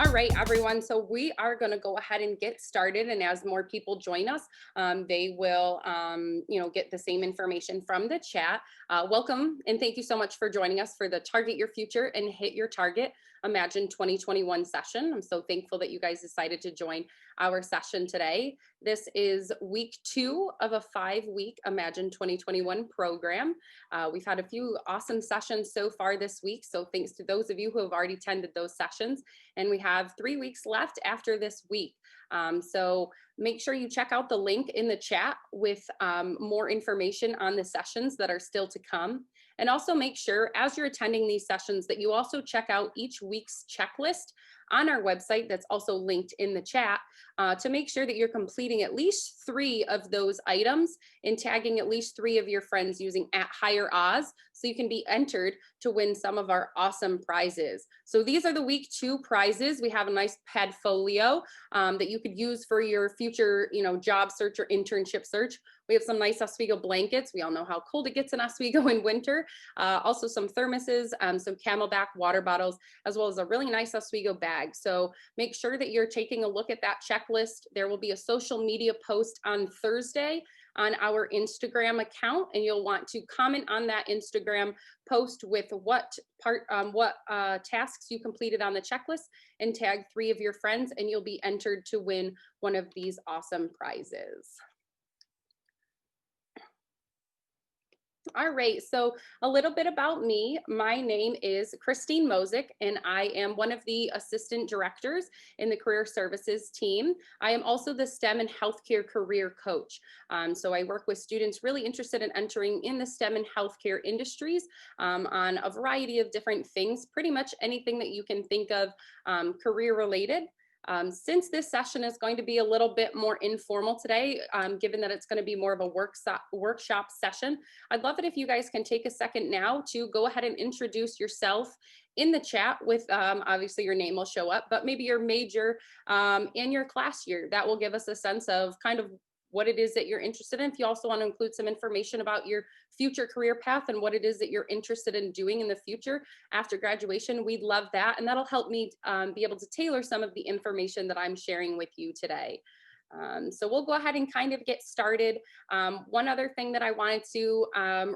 All right, everyone. So we are going to go ahead and get started. And as more people join us, they will, get the same information from the chat. Welcome and thank you so much for joining us for the Target Your Future and Hit Your Target Imagine 2021 session. I'm so thankful that you guys decided to join our session today. This is week 2 of a 5-week Imagine 2021 program. We've had a few awesome sessions so far this week. So thanks to those of you who have already attended those sessions. And we have 3 weeks left after this week. So make sure you check out the link in the chat with more information on the sessions that are still to come. And also make sure as you're attending these sessions that you also check out each week's checklist on our website that's also linked in the chat to make sure that you're completing at least 3 of those items and tagging at least 3 of your friends using @HigherOz so you can be entered to win some of our awesome prizes. So these are the week 2 prizes. We have a nice padfolio that you could use for your future, job search or internship search. We have some nice Oswego blankets. We all know how cold it gets in Oswego in winter. Also some thermoses, some Camelback water bottles, as well as a really nice Oswego bag. So make sure that you're taking a look at that checklist. There will be a social media post on Thursday on our Instagram account, and you'll want to comment on that Instagram post with what tasks you completed on the checklist and tag 3 of your friends, and you'll be entered to win one of these awesome prizes. All right, so a little bit about me. My name is Christine Mosich, and I am one of the assistant directors in the career services team. I am also the STEM and healthcare career coach. So I work with students really interested in entering in the STEM and healthcare industries on a variety of different things, pretty much anything that you can think of career related. Since this session is going to be a little bit more informal today, given that it's going to be more of a workshop session, I'd love it if you guys can take a second now to go ahead and introduce yourself in the chat with, obviously your name will show up, but maybe your major and your class year. That will give us a sense of kind of what it is that you're interested in. If you also want to include some information about your future career path and what it is that you're interested in doing in the future after graduation, we'd love that. And that'll help me be able to tailor some of the information that I'm sharing with you today. So we'll go ahead and kind of get started. One other thing that I wanted to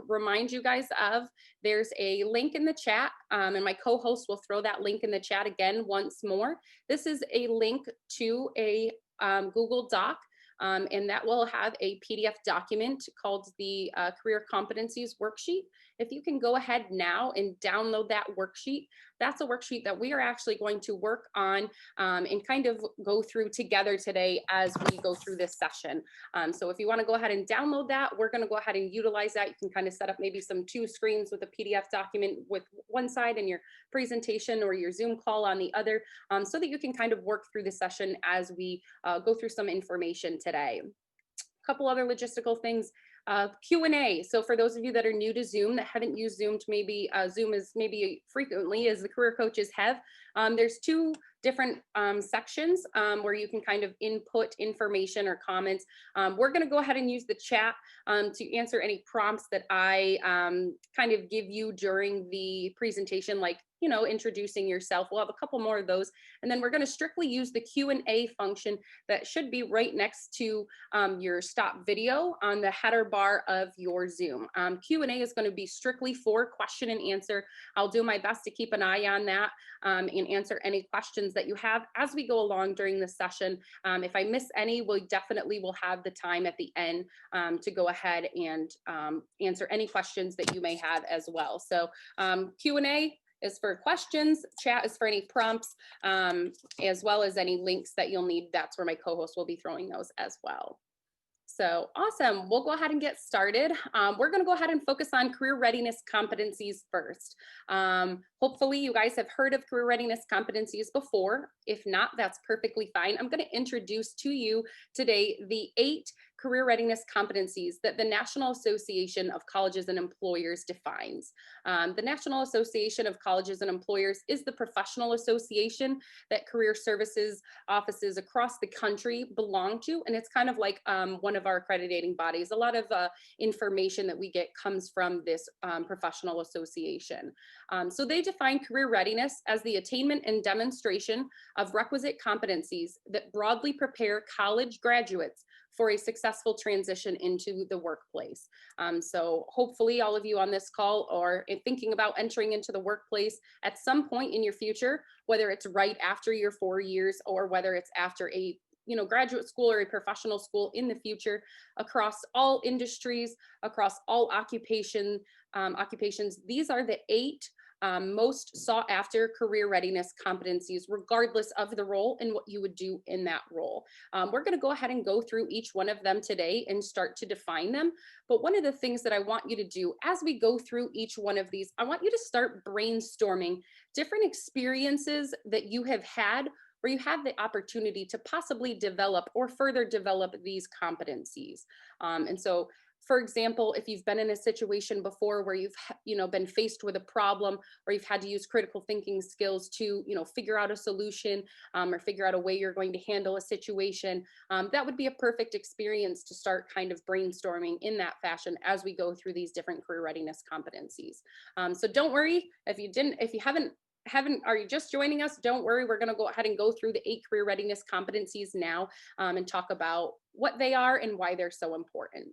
remind you guys of, there's a link in the chat, and my co-host will throw that link in the chat again once more. This is a link to a Google Doc. And that will have a PDF document called the Career Competencies Worksheet. If you can go ahead now and download that worksheet, that's a worksheet that we are actually going to work on and kind of go through together today as we go through this session. So if you want to go ahead and download that, we're going to go ahead and utilize that. You can kind of set up maybe some 2 screens with a PDF document with one side and your presentation or your Zoom call on the other, so that you can kind of work through the session as we go through some information today. A couple other logistical things. Q&A. So for those of you that are new to Zoom, that haven't used Zoom to maybe Zoom as maybe frequently as the career coaches have, there's 2 different sections where you can kind of input information or comments. We're going to go ahead and use the chat to answer any prompts that I kind of give you during the presentation, like, introducing yourself. We'll have a couple more of those. And then we're going to strictly use the Q&A function that should be right next to your stop video on the header bar of your Zoom. Q&A is going to be strictly for question and answer. I'll do my best to keep an eye on that and answer any questions that you have as we go along during the session. If I miss any, we definitely will have the time at the end to go ahead and answer any questions that you may have as well. So Q&A is for questions, chat is for any prompts, as well as any links that you'll need. That's where my co-host will be throwing those as well. So awesome, we'll go ahead and get started. We're gonna go ahead and focus on career readiness competencies first. Hopefully you guys have heard of career readiness competencies before. If not, that's perfectly fine. I'm gonna introduce to you today the 8 career readiness competencies that the National Association of Colleges and Employers defines. The National Association of Colleges and Employers is the professional association that career services offices across the country belong to, and it's kind of like one of our accrediting bodies. A lot of information that we get comes from this professional association. So they define career readiness as the attainment and demonstration of requisite competencies that broadly prepare college graduates for a successful transition into the workplace. So hopefully all of you on this call are thinking about entering into the workplace at some point in your future, whether it's right after your 4 years or whether it's after a graduate school or a professional school in the future, across all industries, across all occupations. These are the 8 most sought after career readiness competencies, regardless of the role and what you would do in that role. We're going to go ahead and go through each one of them today and start to define them. But one of the things that I want you to do as we go through each one of these, I want you to start brainstorming different experiences that you have had where you have the opportunity to possibly develop or further develop these competencies. And so, for example, if you've been in a situation before where you've been faced with a problem, or you've had to use critical thinking skills to figure out a solution or figure out a way you're going to handle a situation, that would be a perfect experience to start kind of brainstorming in that fashion as we go through these different career readiness competencies. So don't worry if you haven't are you just joining us? Don't worry, we're going to go ahead and go through the 8 career readiness competencies now and talk about what they are and why they're so important.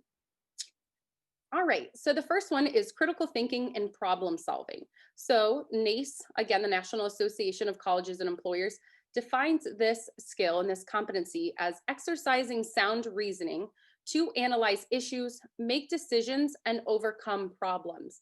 All right, so the first one is critical thinking and problem solving. So NACE, again, the National Association of Colleges and Employers, defines this skill and this competency as exercising sound reasoning to analyze issues, make decisions, and overcome problems.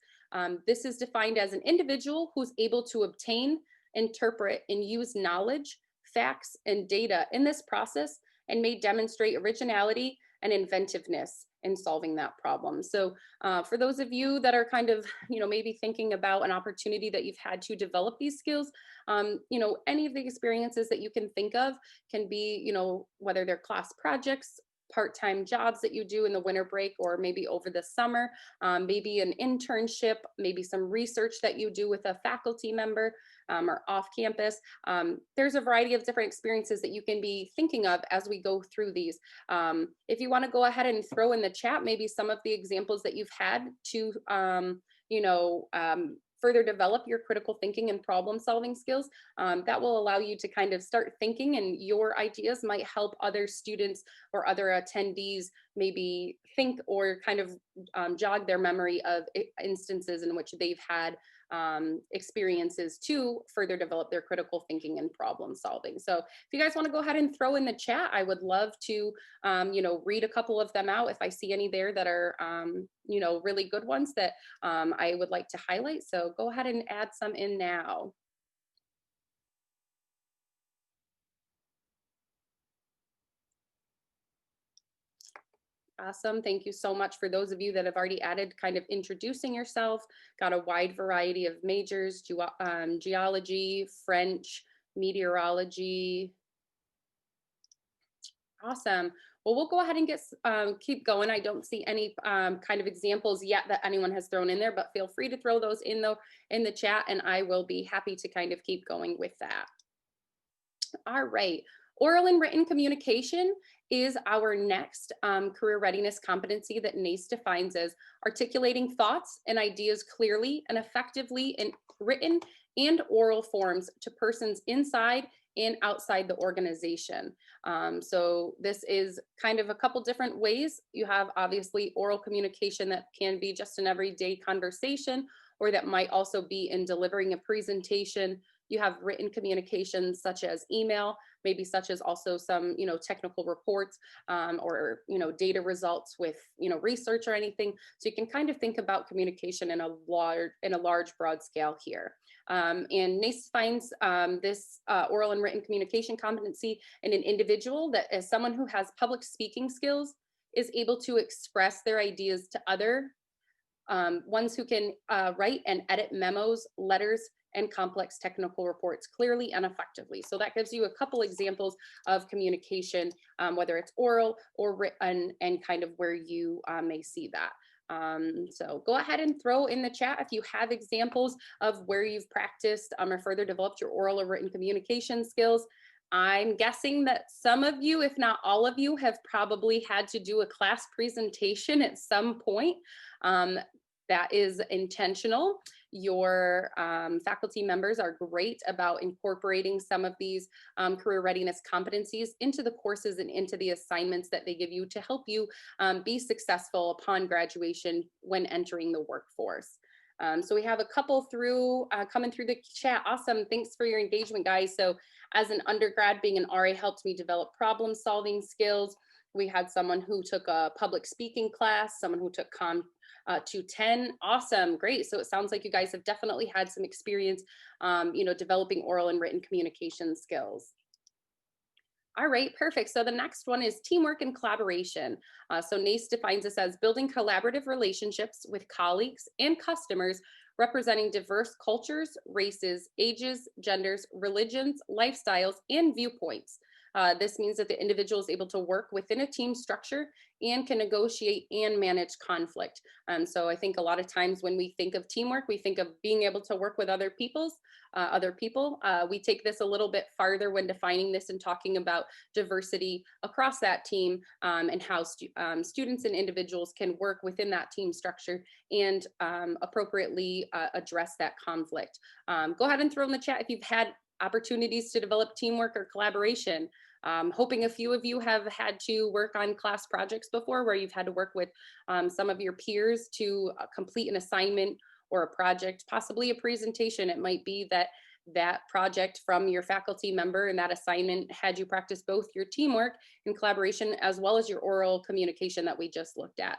This is defined as an individual who's able to obtain, interpret, and use knowledge, facts, and data in this process and may demonstrate originality and inventiveness in solving that problem. So for those of you that are kind of, maybe thinking about an opportunity that you've had to develop these skills, any of the experiences that you can think of can be, whether they're class projects, part-time jobs that you do in the winter break or maybe over the summer, maybe an internship, maybe some research that you do with a faculty member or off campus. There's a variety of different experiences that you can be thinking of as we go through these. If you want to go ahead and throw in the chat maybe some of the examples that you've had to further develop your critical thinking and problem solving skills, that will allow you to kind of start thinking, and your ideas might help other students or other attendees maybe think or kind of jog their memory of instances in which they've had experiences to further develop their critical thinking and problem solving. So if you guys want to go ahead and throw in the chat, I would love to, read a couple of them out if I see any there that are, really good ones that I would like to highlight. So go ahead and add some in now. Awesome. Thank you so much for those of you that have already added, kind of introducing yourself. Got a wide variety of majors, geology, French, meteorology. Awesome. Well, we'll go ahead and keep going. I don't see any kind of examples yet that anyone has thrown in there, but feel free to throw those in the chat, and I will be happy to kind of keep going with that. All right. Oral and written communication is our next career readiness competency that NACE defines as articulating thoughts and ideas clearly and effectively in written and oral forms to persons inside and outside the organization. So this is kind of a couple different ways. You have obviously oral communication that can be just an everyday conversation, or that might also be in delivering a presentation. You have written communications such as email, maybe such as also some, technical reports or, data results with, research or anything. So you can kind of think about communication in a large, broad scale here. And NACE finds this oral and written communication competency in an individual that, as someone who has public speaking skills, is able to express their ideas to ones who can write and edit memos, letters, and complex technical reports clearly and effectively. So that gives you a couple examples of communication, whether it's oral or written, and kind of where you may see that. So go ahead and throw in the chat if you have examples of where you've practiced or further developed your oral or written communication skills. I'm guessing that some of you, if not all of you, have probably had to do a class presentation at some point. That is intentional. Your faculty members are great about incorporating some of these career readiness competencies into the courses and into the assignments that they give you to help you be successful upon graduation when entering the workforce. So we have a couple coming through the chat. Awesome. Thanks for your engagement, guys. So as an undergrad, being an RA helped me develop problem solving skills. We had someone who took a public speaking class, someone who took Com 210. Awesome. Great. So it sounds like you guys have definitely had some experience, developing oral and written communication skills. All right, perfect. So the next one is teamwork and collaboration. So NACE defines this as building collaborative relationships with colleagues and customers representing diverse cultures, races, ages, genders, religions, lifestyles, and viewpoints. This means that the individual is able to work within a team structure and can negotiate and manage conflict. So I think a lot of times when we think of teamwork, we think of being able to work with other people. We take this a little bit farther when defining this and talking about diversity across that team, and how students and individuals can work within that team structure and appropriately address that conflict. Go ahead and throw in the chat if you've had opportunities to develop teamwork or collaboration. Hoping a few of you have had to work on class projects before where you've had to work with some of your peers to complete an assignment or a project, possibly a presentation. It might be that project from your faculty member and that assignment had you practice both your teamwork and collaboration as well as your oral communication that we just looked at.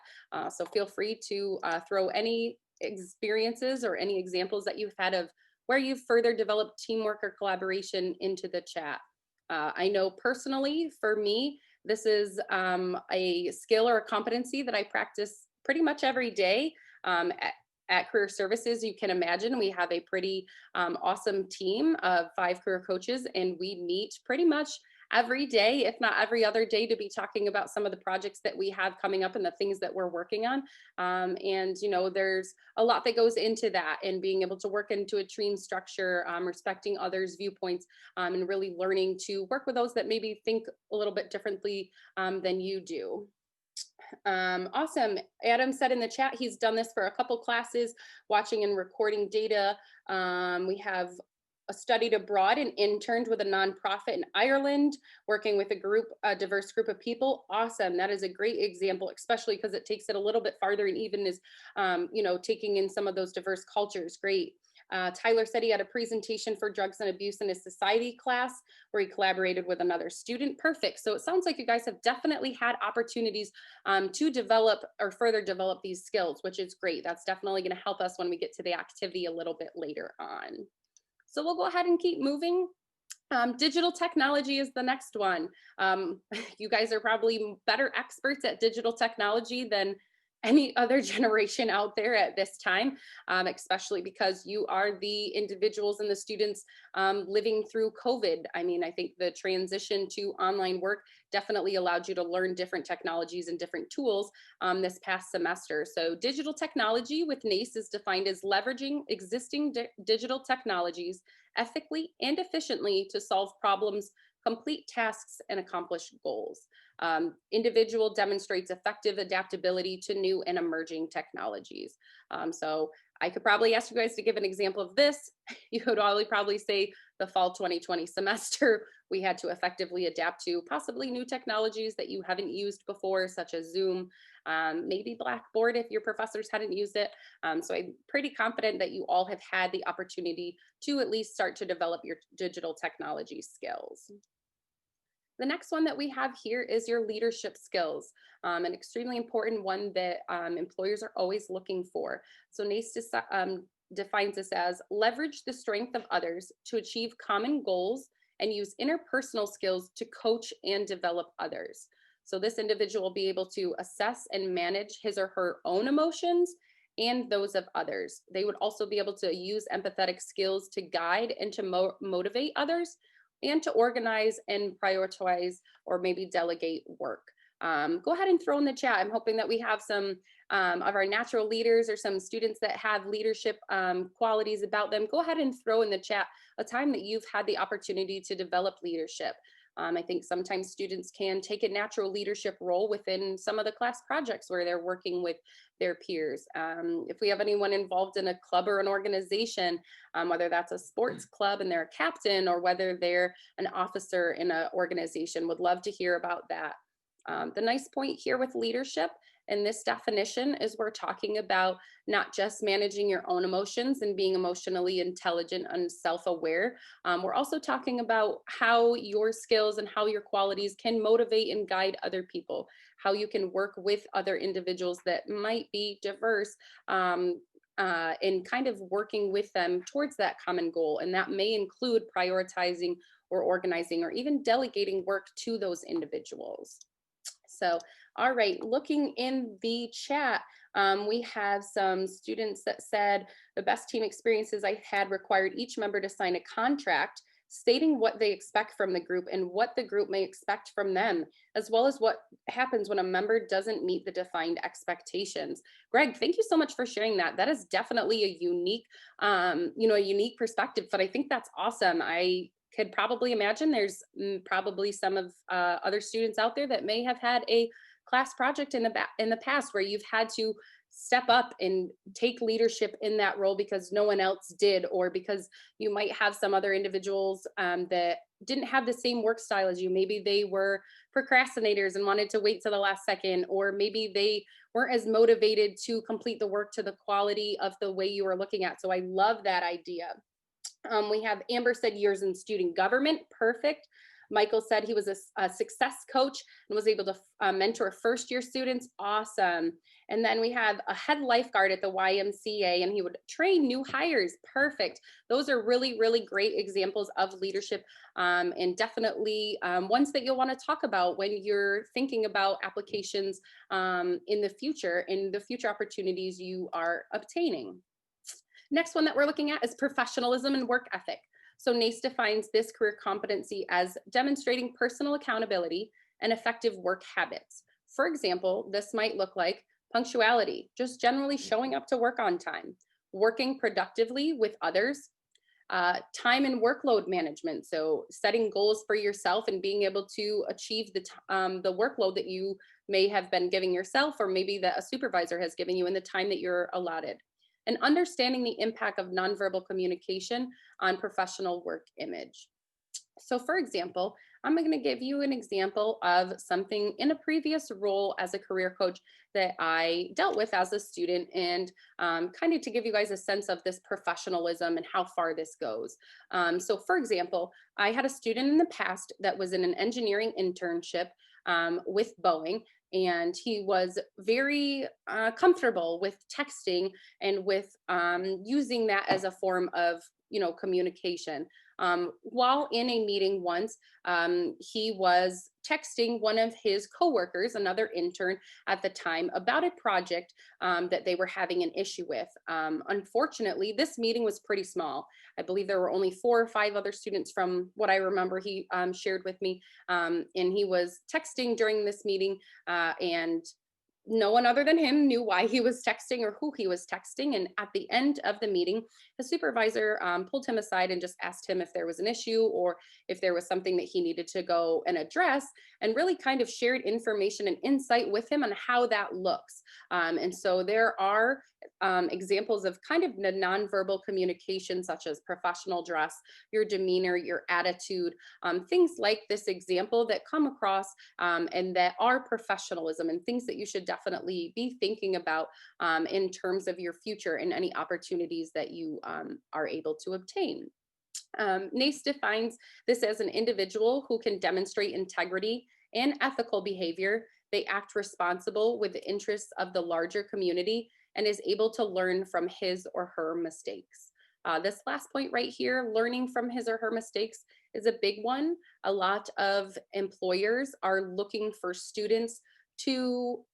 So feel free to throw any experiences or any examples that you've had of where you've further developed teamwork or collaboration into the chat. I know personally, for me, this is a skill or a competency that I practice pretty much every day. At Career Services, you can imagine we have a pretty awesome team of 5 career coaches, and we meet pretty much every day, if not every other day, to be talking about some of the projects that we have coming up and the things that we're working on. And there's a lot that goes into that, and being able to work into a team structure, respecting others' viewpoints, and really learning to work with those that maybe think a little bit differently than you do. Awesome. Adam said in the chat he's done this for a couple classes, watching and recording data. We have studied abroad and interned with a nonprofit in Ireland, working with a diverse group of people. Awesome. That is a great example, especially because it takes it a little bit farther and even is, taking in some of those diverse cultures. Great. Tyler said he had a presentation for drugs and abuse in his society class where he collaborated with another student. Perfect. So it sounds like you guys have definitely had opportunities to develop or further develop these skills, which is great. That's definitely going to help us when we get to the activity a little bit later on. So we'll go ahead and keep moving. Digital technology is the next one. You guys are probably better experts at digital technology than any other generation out there at this time, especially because you are the individuals and the students living through COVID. I mean, I think the transition to online work definitely allowed you to learn different technologies and different tools this past semester. So digital technology with NACE is defined as leveraging existing digital technologies ethically and efficiently to solve problems, complete tasks, and accomplish goals. Individual demonstrates effective adaptability to new and emerging technologies. So I could probably ask you guys to give an example of this. You would probably say the fall 2020 semester, we had to effectively adapt to possibly new technologies that you haven't used before, such as Zoom, maybe Blackboard if your professors hadn't used it. So I'm pretty confident that you all have had the opportunity to at least start to develop your digital technology skills. The next one that we have here is your leadership skills, an extremely important one that employers are always looking for. So NACE defines this as leverage the strength of others to achieve common goals and use interpersonal skills to coach and develop others. So this individual will be able to assess and manage his or her own emotions and those of others. They would also be able to use empathetic skills to guide and to motivate others, and to organize and prioritize or maybe delegate work. Go ahead and throw in the chat. I'm hoping that we have some of our natural leaders or some students that have leadership qualities about them. Go ahead and throw in the chat a time that you've had the opportunity to develop leadership. I think sometimes students can take a natural leadership role within some of the class projects where they're working with their peers. If we have anyone involved in a club or an organization, whether that's a sports club and they're a captain, or whether they're an officer in an organization, would love to hear about that. The nice point here with leadership in this definition is we're talking about not just managing your own emotions and being emotionally intelligent and self-aware. We're also talking about how your skills and how your qualities can motivate and guide other people, how you can work with other individuals that might be diverse, in kind of working with them towards that common goal. And that may include prioritizing or organizing or even delegating work to those individuals. So, all right, looking in the chat, we have some students that said the best team experiences I had required each member to sign a contract stating what they expect from the group and what the group may expect from them, as well as what happens when a member doesn't meet the defined expectations. Greg, thank you so much for sharing that. That is definitely a unique, a unique perspective, but I think that's awesome. I could probably imagine there's probably some of other students out there that may have had a class project in the past where you've had to step up and take leadership in that role because no one else did, or because you might have some other individuals that didn't have the same work style as you. Maybe they were procrastinators and wanted to wait to the last second, or maybe they weren't as motivated to complete the work to the quality of the way you were looking at. So I love that idea. We have Amber said years in student government, perfect. Michael said he was a success coach and was able to mentor first year students, awesome. And then we have a head lifeguard at the YMCA and he would train new hires, perfect. Those are really, really great examples of leadership, and definitely ones that you'll want to talk about when you're thinking about applications in the future opportunities you are obtaining. Next one that we're looking at is professionalism and work ethic. So NACE defines this career competency as demonstrating personal accountability and effective work habits. For example, this might look like punctuality, just generally showing up to work on time, working productively with others, time and workload management. So setting goals for yourself and being able to achieve the workload that you may have been giving yourself, or maybe that a supervisor has given you in the time that you're allotted. And understanding the impact of nonverbal communication on professional work image. So for example, I'm going to give you an example of something in a previous role as a career coach that I dealt with as a student, and kind of to give you guys a sense of this professionalism and how far this goes. So for example, I had a student in the past that was in an engineering internship with Boeing, and he was very comfortable with texting and with using that as a form of communication. While in a meeting once, he was texting one of his coworkers, another intern at the time, about a project that they were having an issue with. Unfortunately, this meeting was pretty small. I believe there were only 4 or 5 other students from what I remember he shared with me. And he was texting during this meeting, and no one other than him knew why he was texting or who he was texting. And at the end of the meeting, the supervisor pulled him aside and just asked him if there was an issue or if there was something that he needed to go and address, and really kind of shared information and insight with him on how that looks. And so there are examples of kind of the nonverbal communication, such as professional dress, your demeanor, your attitude, things like this example that come across and that are professionalism, and things that you should definitely be thinking about in terms of your future and any opportunities that you are able to obtain. NACE defines this as an individual who can demonstrate integrity and ethical behavior. They act responsible with the interests of the larger community and is able to learn from his or her mistakes. This last point right here, learning from his or her mistakes, is a big one. A lot of employers are looking for students to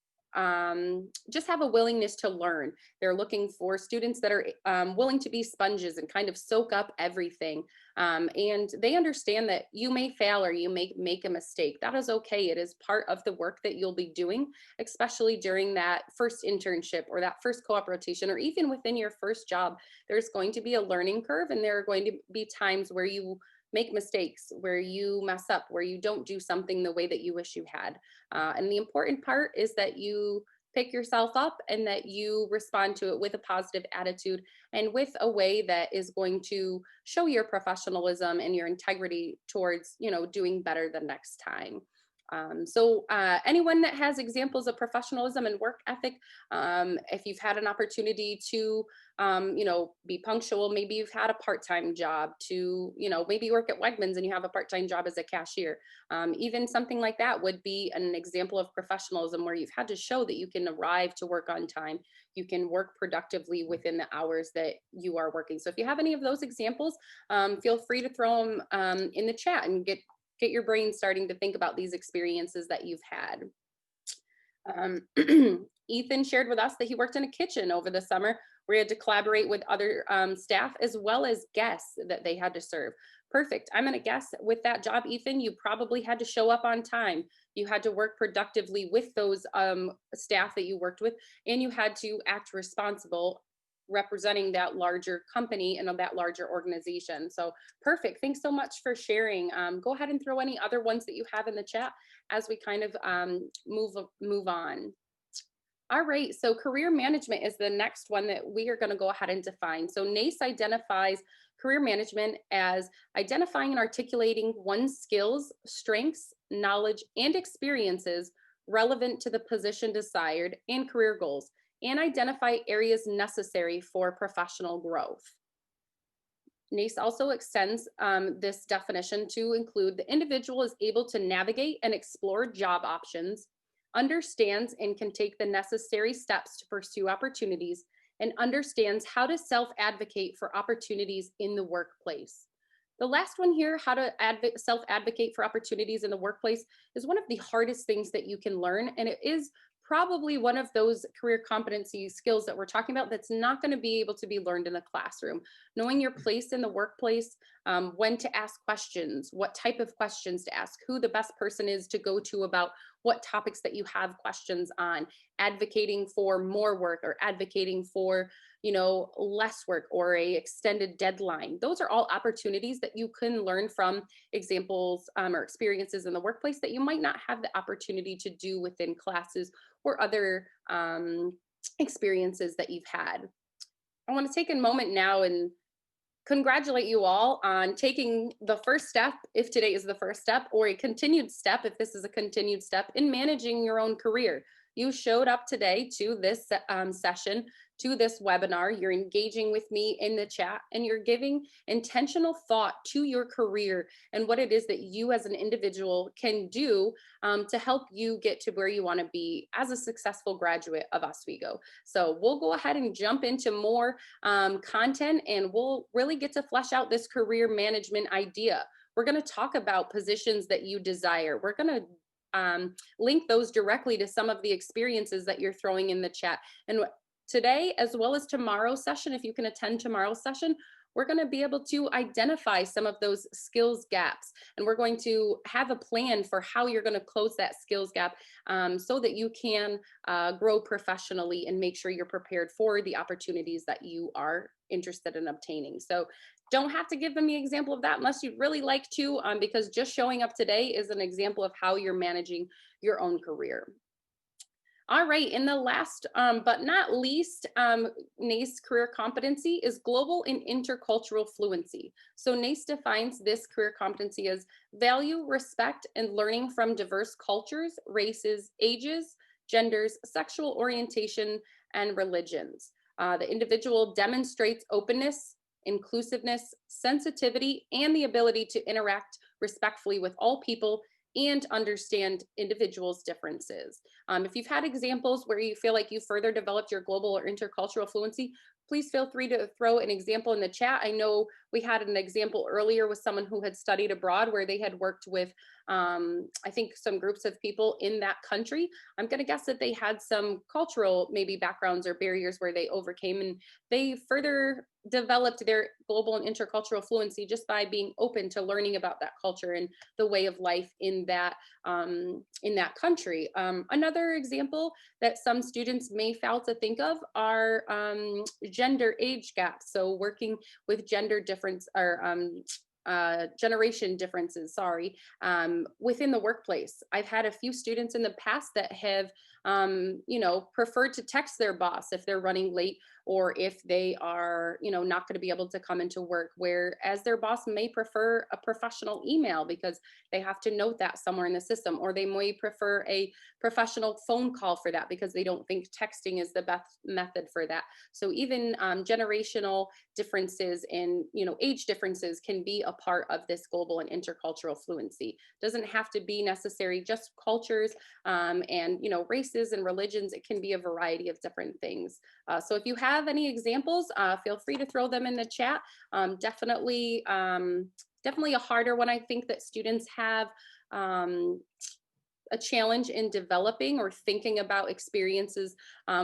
just have a willingness to learn. They're looking for students that are willing to be sponges and kind of soak up everything. And they understand that you may fail or you may make a mistake. That is okay. It is part of the work that you'll be doing, especially during that first internship or that first co-op rotation, or even within your first job. There's going to be a learning curve, and there are going to be times where you make mistakes, where you mess up, where you don't do something the way that you wish you had. And the important part is that you pick yourself up and that you respond to it with a positive attitude and with a way that is going to show your professionalism and your integrity towards, doing better the next time. So anyone that has examples of professionalism and work ethic, if you've had an opportunity to, be punctual, maybe you've had a part-time job to, maybe work at Wegmans and you have a part-time job as a cashier. Even something like that would be an example of professionalism where you've had to show that you can arrive to work on time. You can work productively within the hours that you are working. So if you have any of those examples, feel free to throw them in the chat and get your brain starting to think about these experiences that you've had. Ethan shared with us that he worked in a kitchen over the summer where he had to collaborate with other staff as well as guests that they had to serve. Perfect. I'm going to guess with that job, Ethan, you probably had to show up on time. You had to work productively with those staff that you worked with, and you had to act responsible representing that larger company and that larger organization. So perfect. Thanks so much for sharing. Go ahead and throw any other ones that you have in the chat as we kind of move on. All right, so career management is the next one that we are going to go ahead and define. So NACE identifies career management as identifying and articulating one's skills, strengths, knowledge, and experiences relevant to the position desired and career goals, and identify areas necessary for professional growth. NACE also extends this definition to include the individual is able to navigate and explore job options, understands and can take the necessary steps to pursue opportunities, and understands how to self-advocate for opportunities in the workplace. The last one here, how to self-advocate for opportunities in the workplace, is one of the hardest things that you can learn, and it is probably one of those career competency skills that we're talking about that's not going to be able to be learned in the classroom. Knowing your place in the workplace, when to ask questions, what type of questions to ask, who the best person is to go to about what topics that you have questions on, advocating for more work or advocating for, less work or a extended deadline. Those are all opportunities that you can learn from examples or experiences in the workplace that you might not have the opportunity to do within classes or other experiences that you've had. I want to take a moment now and congratulate you all on taking the first step, if today is the first step, or a continued step, if this is a continued step, in managing your own career. You showed up today to this session, to this webinar. You're engaging with me in the chat, and you're giving intentional thought to your career and what it is that you as an individual can do to help you get to where you want to be as a successful graduate of Oswego. So we'll go ahead and jump into more content, and we'll really get to flesh out this career management idea. We're going to talk about positions that you desire. We're going to link those directly to some of the experiences that you're throwing in the chat. And today, as well as tomorrow's session, if you can attend tomorrow's session, we're going to be able to identify some of those skills gaps. And we're going to have a plan for how you're going to close that skills gap so that you can grow professionally and make sure you're prepared for the opportunities that you are interested in obtaining. So don't have to give them the example of that unless you'd really like to, because just showing up today is an example of how you're managing your own career. All right, and the last but not least NACE career competency is global and intercultural fluency. So NACE defines this career competency as value, respect, and learning from diverse cultures, races, ages, genders, sexual orientation, and religions. The individual demonstrates openness, inclusiveness, sensitivity, and the ability to interact respectfully with all people and understand individuals' differences. If you've had examples where you feel like you further developed your global or intercultural fluency, please feel free to throw an example in the chat. I know we had an example earlier with someone who had studied abroad where they had worked with, I think, some groups of people in that country. I'm going to guess that they had some cultural maybe backgrounds or barriers where they overcame, and they further developed their global and intercultural fluency just by being open to learning about that culture and the way of life in that country. Another example that some students may fail to think of are gender age gaps. So working with gender difference or generation differences, sorry, within the workplace. I've had a few students in the past that have, preferred to text their boss if they're running late or if they are, not going to be able to come into work, whereas their boss may prefer a professional email because they have to note that somewhere in the system, or they may prefer a professional phone call for that because they don't think texting is the best method for that. So even generational differences and age differences can be a part of this global and intercultural fluency. Doesn't have to be necessary just cultures and races and religions. It can be a variety of different things. So if you have any examples, feel free to throw them in the chat. Definitely a harder one. I think that students have a challenge in developing or thinking about experiences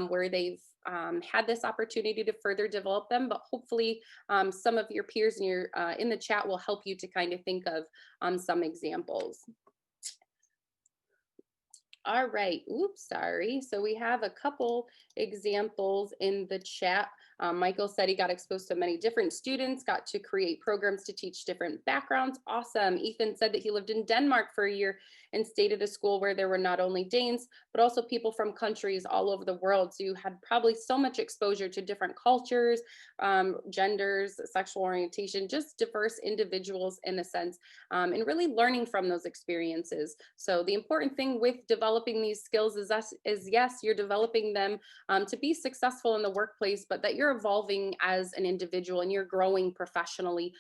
where they've had this opportunity to further develop them, but hopefully some of your peers in the chat will help you to kind of think of some examples. All right, oops, sorry. So we have a couple examples in the chat. Michael said he got exposed to many different students, got to create programs to teach different backgrounds. Awesome. Ethan said that he lived in Denmark for a year and stayed at a school where there were not only Danes, but also people from countries all over the world. So you had probably so much exposure to different cultures, genders, sexual orientation, just diverse individuals in a sense, and really learning from those experiences. So the important thing with developing these skills is yes, you're developing them to be successful in the workplace, but that you're evolving as an individual and you're growing professionally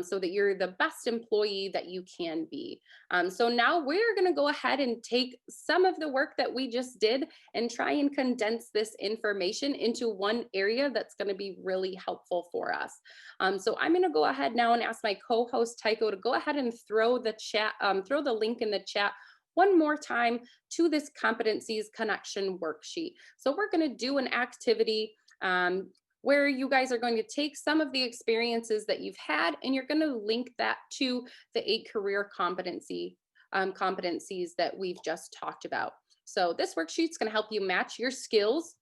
so that you're the best employee that you can be. So now we're going to go ahead and take some of the work that we just did and try and condense this information into one area that's going to be really helpful for us. So I'm going to go ahead now and ask my co-host Tycho to go ahead and throw the link in the chat one more time to this competencies connection worksheet. So we're going to do an activity where you guys are going to take some of the experiences that you've had and you're going to link that to the 8 career competencies that we've just talked about. So this worksheet is going to help you match your skills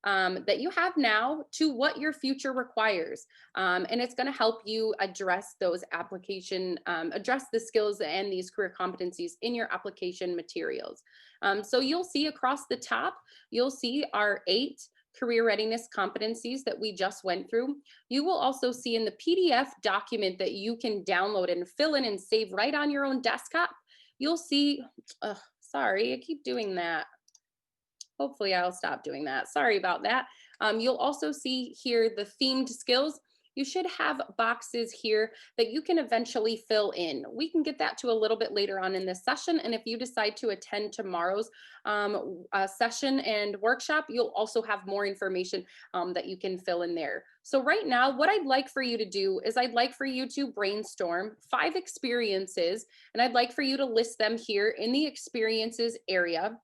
that you have now to what your future requires. And it's going to help you address those address the skills and these career competencies in your application materials. So you'll see across the top, you'll see our 8 career readiness competencies that we just went through. You will also see in the PDF document that you can download and fill in and save right on your own desktop. You'll see, sorry, I keep doing that. Hopefully I'll stop doing that. Sorry about that. You'll also see here the themed skills. You should have boxes here that you can eventually fill in. We can get that to a little bit later on in this session. And if you decide to attend tomorrow's session and workshop, you'll also have more information that you can fill in there. So right now, what I'd like for you to do is I'd like for you to brainstorm 5 experiences, and I'd like for you to list them here in the experiences area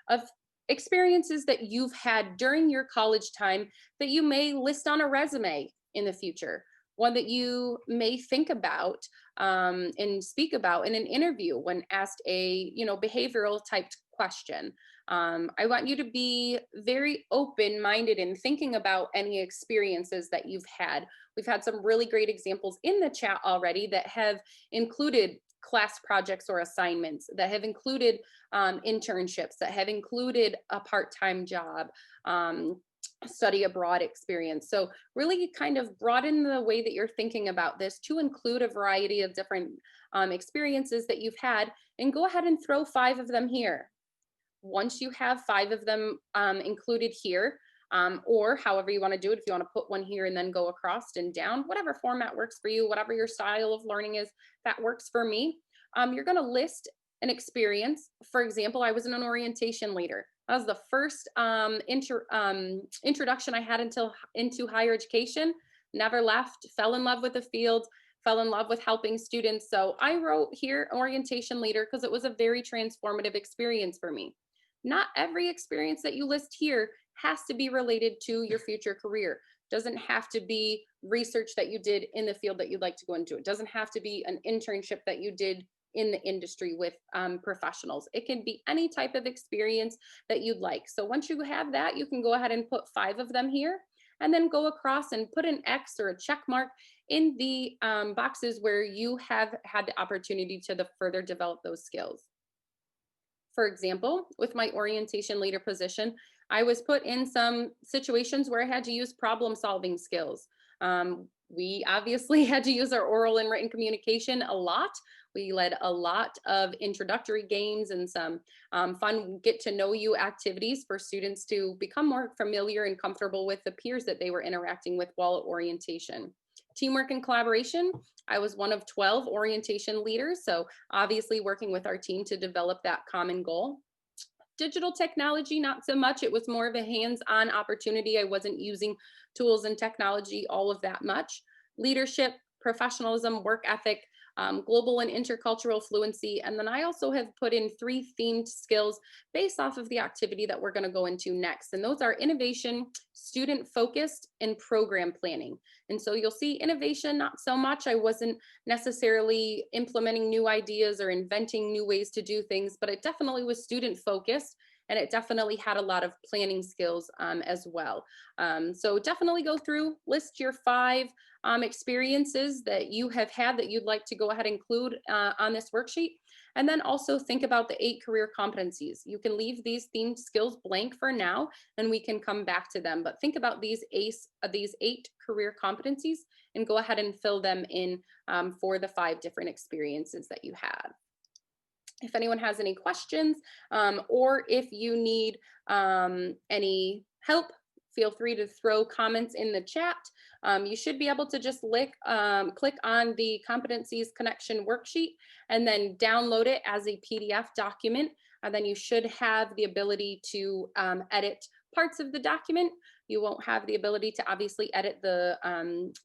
of experiences that you've had during your college time that you may list on a resume in the future, one that you may think about and speak about in an interview when asked a behavioral type question. I want you to be very open-minded in thinking about any experiences that you've had. We've had some really great examples in the chat already that have included class projects or assignments, that have included internships, that have included a part-time job, study abroad experience. So really kind of broaden the way that you're thinking about this to include a variety of different experiences that you've had, and go ahead and throw 5 of them here. Once you have 5 of them included here, or however you want to do it, if you want to put one here and then go across and down, whatever format works for you, whatever your style of learning is, that works for me. You're going to list an experience. For example, I was an orientation leader. That was the first introduction I had into higher education. Never left, fell in love with the field, fell in love with helping students. So I wrote here orientation leader because it was a very transformative experience for me. Not every experience that you list here has to be related to your future career. Doesn't have to be research that you did in the field that you'd like to go into. It doesn't have to be an internship that you did in the industry with professionals. It can be any type of experience that you'd like. So once you have that, you can go ahead and put 5 of them here, and then go across and put an X or a check mark in the boxes where you have had the opportunity to further develop those skills. For example, with my orientation leader position, I was put in some situations where I had to use problem solving skills. We obviously had to use our oral and written communication a lot. We led a lot of introductory games and some fun get to know you activities for students to become more familiar and comfortable with the peers that they were interacting with while at orientation. Teamwork and collaboration, I was one of 12 orientation leaders, so obviously working with our team to develop that common goal. Digital technology, not so much. It was more of a hands-on opportunity. I wasn't using tools and technology all of that much. Leadership, professionalism, work ethic, global and intercultural fluency. And then I also have put in 3 themed skills based off of the activity that we're going to go into next. And those are innovation, student focused, and program planning. And so you'll see innovation, not so much. I wasn't necessarily implementing new ideas or inventing new ways to do things, but it definitely was student focused. And it definitely had a lot of planning skills as well. So definitely go through, list your 5 experiences that you have had that you'd like to go ahead and include on this worksheet. And then also think about the 8 career competencies. You can leave these themed skills blank for now, and we can come back to them. But think about these 8 career competencies and go ahead and fill them in for the 5 different experiences that you had. If anyone has any questions or if you need any help, feel free to throw comments in the chat. You should be able to just click on the competencies connection worksheet and then download it as a PDF document. And then you should have the ability to edit parts of the document. You won't have the ability to obviously edit the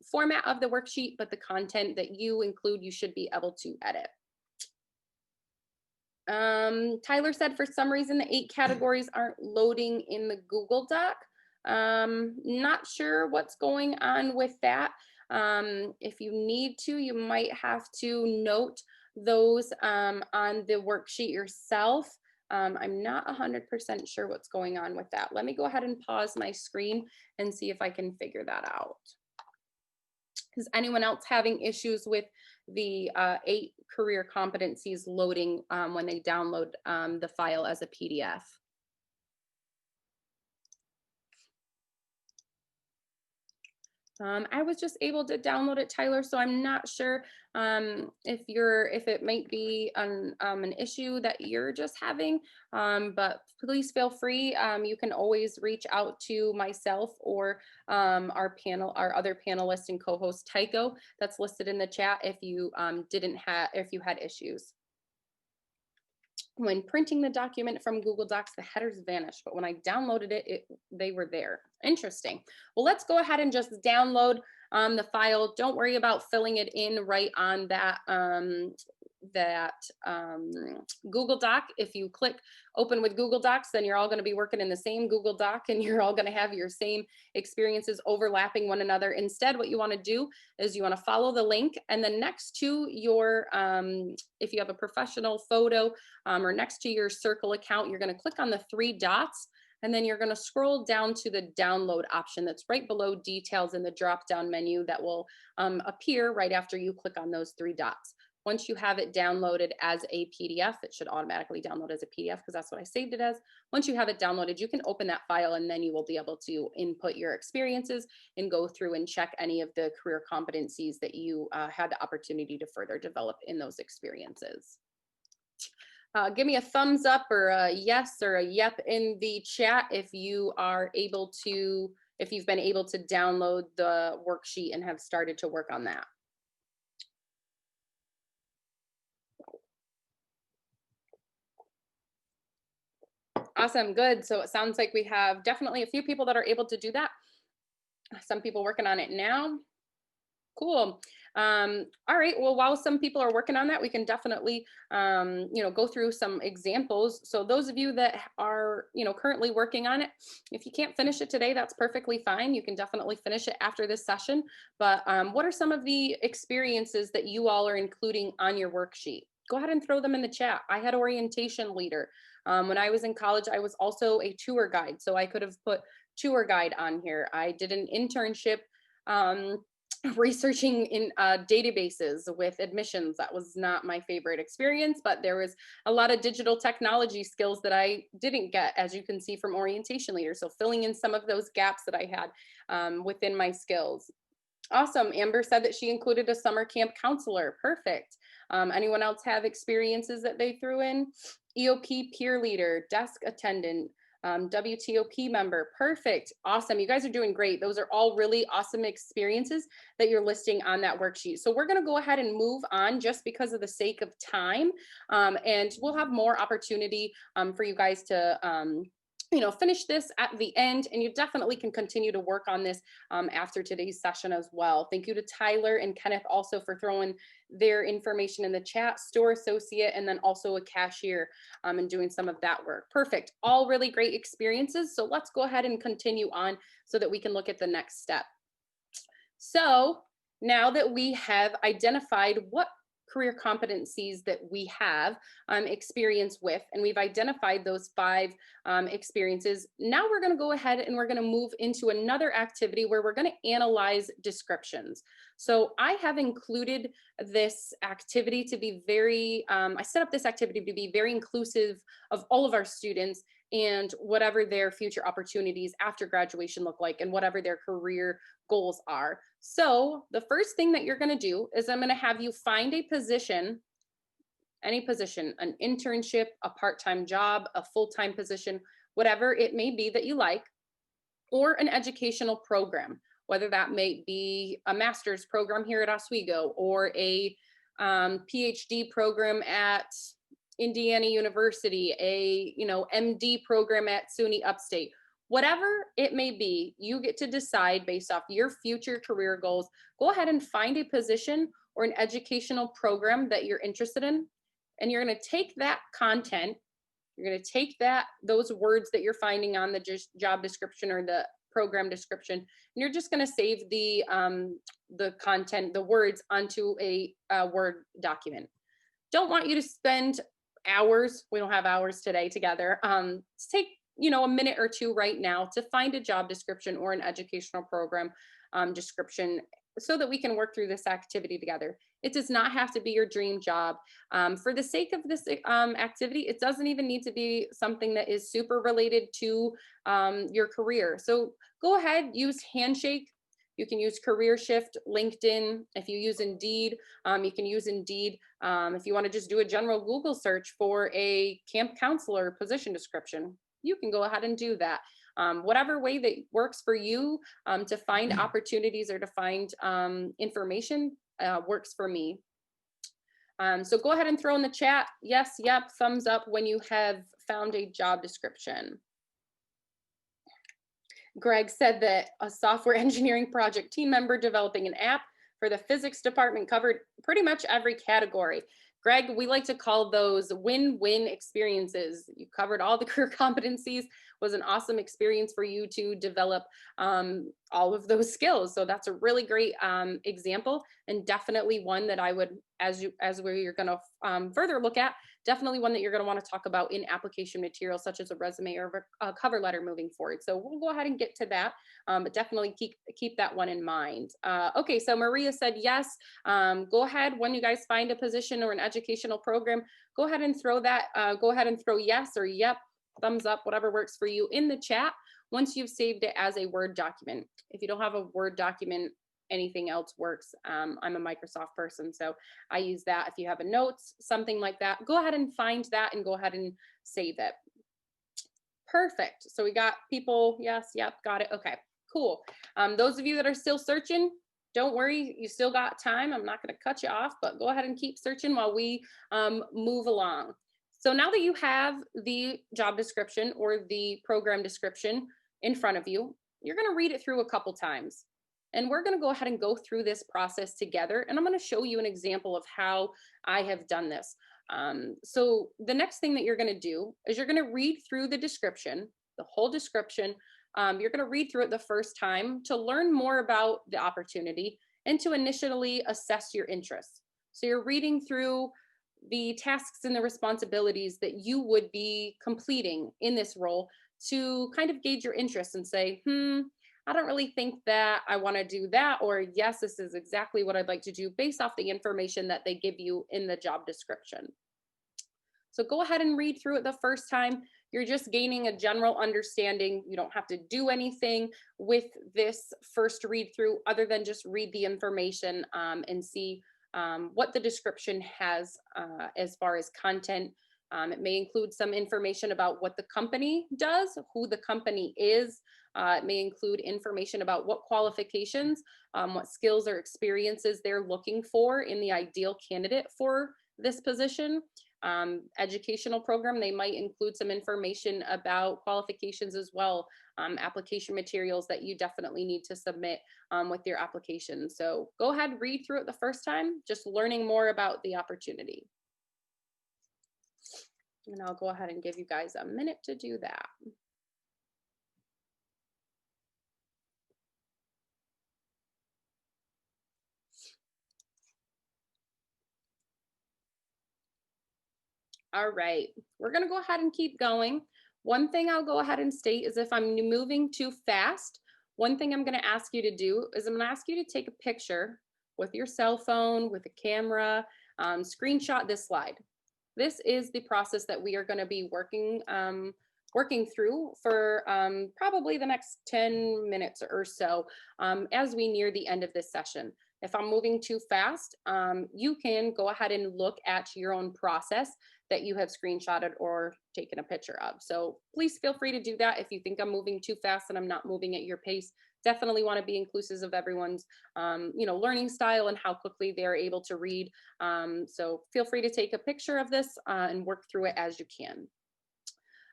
format of the worksheet, but the content that you include, you should be able to edit. Tyler said for some reason the 8 categories aren't loading in the Google Doc. Not sure what's going on with that. If you need to, you might have to note those on the worksheet yourself. I'm not 100% sure what's going on with that. Let me go ahead and pause my screen and see if I can figure that out. Is anyone else having issues with the 8 career competencies loading when they download the file as a PDF? I was just able to download it, Tyler, so I'm not sure if it might be an issue that you're just having, but please feel free. You can always reach out to myself or our other panelist and co-host Tycho that's listed in the chat if you had issues. When printing the document from Google Docs, the headers vanished, but when I downloaded it, they were there. Interesting. Well, let's go ahead and just download the file. Don't worry about filling it in right on that Google Doc. If you click open with Google Docs, then you're all going to be working in the same Google Doc and you're all going to have your same experiences overlapping one another. Instead, what you want to do is you want to follow the link, and then next to your, if you have a professional photo or next to your Circle account, you're going to click on the 3 dots. And then you're going to scroll down to the download option that's right below details in the drop down menu that will appear right after you click on those 3 dots. Once you have it downloaded as a PDF, it should automatically download as a PDF because that's what I saved it as. Once you have it downloaded, you can open that file and then you will be able to input your experiences and go through and check any of the career competencies that you had the opportunity to further develop in those experiences. Give me a thumbs up or a yes or a yep in the chat if you are able to, if you've been able to download the worksheet and have started to work on that. Awesome. Good. So it sounds like we have definitely a few people that are able to do that. Some people working on it now. Cool. All right. Well, while some people are working on that, we can definitely, go through some examples. So those of you that are, currently working on it, if you can't finish it today, that's perfectly fine. You can definitely finish it after this session. But what are some of the experiences that you all are including on your worksheet? Go ahead and throw them in the chat. I had orientation leader. When I was in college, I was also a tour guide. So I could have put tour guide on here. I did an internship. Researching in databases with admissions. That was not my favorite experience, but there was a lot of digital technology skills that I didn't get, as you can see from orientation leader. So filling in some of those gaps that I had within my skills. Awesome. Amber said that she included a summer camp counselor. Perfect. Anyone else have experiences that they threw in? EOP peer leader, desk attendant, WTOP member. Perfect. Awesome. You guys are doing great. Those are all really awesome experiences that you're listing on that worksheet. So we're going to go ahead and move on just because of the sake of time. And we'll have more opportunity for you guys to finish this at the end, and you definitely can continue to work on this after today's session as well. Thank you to Tyler and Kenneth also for throwing their information in the chat, store associate, and then also a cashier and doing some of that work. Perfect. All really great experiences. So let's go ahead and continue on so that we can look at the next step. So now that we have identified what career competencies that we have experience with, and we've identified those 5 experiences, now we're going to go ahead and we're going to move into another activity where we're going to analyze descriptions. So I have included this activity to be very, I set up this activity to be very inclusive of all of our students and whatever their future opportunities after graduation look like and whatever their career goals are. So the first thing that you're going to do is I'm going to have you find a position, any position, an internship, a part-time job, a full-time position, whatever it may be that you like, or an educational program, whether that may be a master's program here at Oswego or a PhD program at Indiana University, a MD program at SUNY Upstate. Whatever it may be, you get to decide based off your future career goals. Go ahead and find a position or an educational program that you're interested in, and you're going to take that content, you're going to take those words that you're finding on the job description or the program description, and you're just going to save the content, the words, onto a Word document. Don't want you to spend hours. We don't have hours today together. Take a minute or two right now to find a job description or an educational program description so that we can work through this activity together. It does not have to be your dream job. For the sake of this activity, it doesn't even need to be something that is super related to your career. So go ahead, use Handshake. You can use Career Shift, LinkedIn. If you use Indeed, you can use Indeed. If you want to just do a general Google search for a camp counselor position description, you can go ahead and do that. Whatever way that works for you to find opportunities or to find information works for me. So go ahead and throw in the chat, yes, yep, thumbs up when you have found a job description. Greg said that a software engineering project team member developing an app for the physics department covered pretty much every category. Greg, we like to call those win-win experiences. You covered all the career competencies. Was an awesome experience for you to develop all of those skills. So that's a really great example, and definitely one that I would, as we're going to further look at, definitely one that you're going to want to talk about in application materials such as a resume or a cover letter moving forward. So we'll go ahead and get to that, but definitely keep that one in mind. Okay, so Maria said yes. Go ahead when you guys find a position or an educational program, go ahead and throw that. Go ahead and throw yes or yep, thumbs up, whatever works for you in the chat once you've saved it as a Word document. If you don't have a Word document, anything else works. I'm a Microsoft person, so I use that. If you have a notes, something like that, go ahead and find that and go ahead and save it. Perfect. So we got people, yes, yep, got it. Okay, cool. Those of you that are still searching, don't worry, you still got time. I'm not going to cut you off, but go ahead and keep searching while we move along. So now that you have the job description or the program description in front of you, you're going to read it through a couple times. And we're going to go ahead and go through this process together. And I'm going to show you an example of how I have done this. So the next thing that you're going to do is you're going to read through the description, the whole description. You're going to read through it the first time to learn more about the opportunity and to initially assess your interests. So you're reading through the tasks and the responsibilities that you would be completing in this role to kind of gauge your interest and say, I don't really think that I want to do that, or yes, this is exactly what I'd like to do based off the information that they give you in the job description. So go ahead and read through it the first time. You're just gaining a general understanding. You don't have to do anything with this first read through other than just read the information and see what the description has as far as content. It may include some information about what the company does, who the company is. It may include information about what qualifications, what skills or experiences they're looking for in the ideal candidate for this position. Educational program, they might include some information about qualifications as well, application materials that you definitely need to submit with your application. So go ahead, read through it the first time, just learning more about the opportunity. And I'll go ahead and give you guys a minute to do that. All right, we're gonna go ahead and keep going. One thing I'll go ahead and state is if I'm moving too fast, one thing I'm gonna ask you to do is I'm gonna ask you to take a picture with your cell phone, with a camera, screenshot this slide. This is the process that we are gonna be working through for probably the next 10 minutes or so as we near the end of this session. If I'm moving too fast, you can go ahead and look at your own process that you have screenshotted or taken a picture of. So please feel free to do that. If you think I'm moving too fast and I'm not moving at your pace, definitely want to be inclusive of everyone's learning style and how quickly they're able to read. So feel free to take a picture of this and work through it as you can.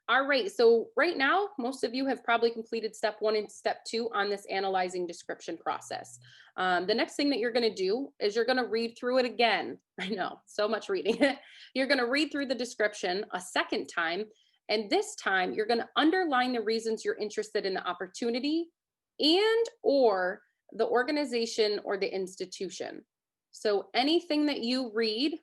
All right, so right now, most of you have probably completed step 1 and step 2 on this analyzing description process. The next thing that you're gonna do is you're gonna read through it again. I know, so much reading. You're gonna read through the description a second time, and this time you're gonna underline the reasons you're interested in the opportunity and or the organization or the institution. So anything that you read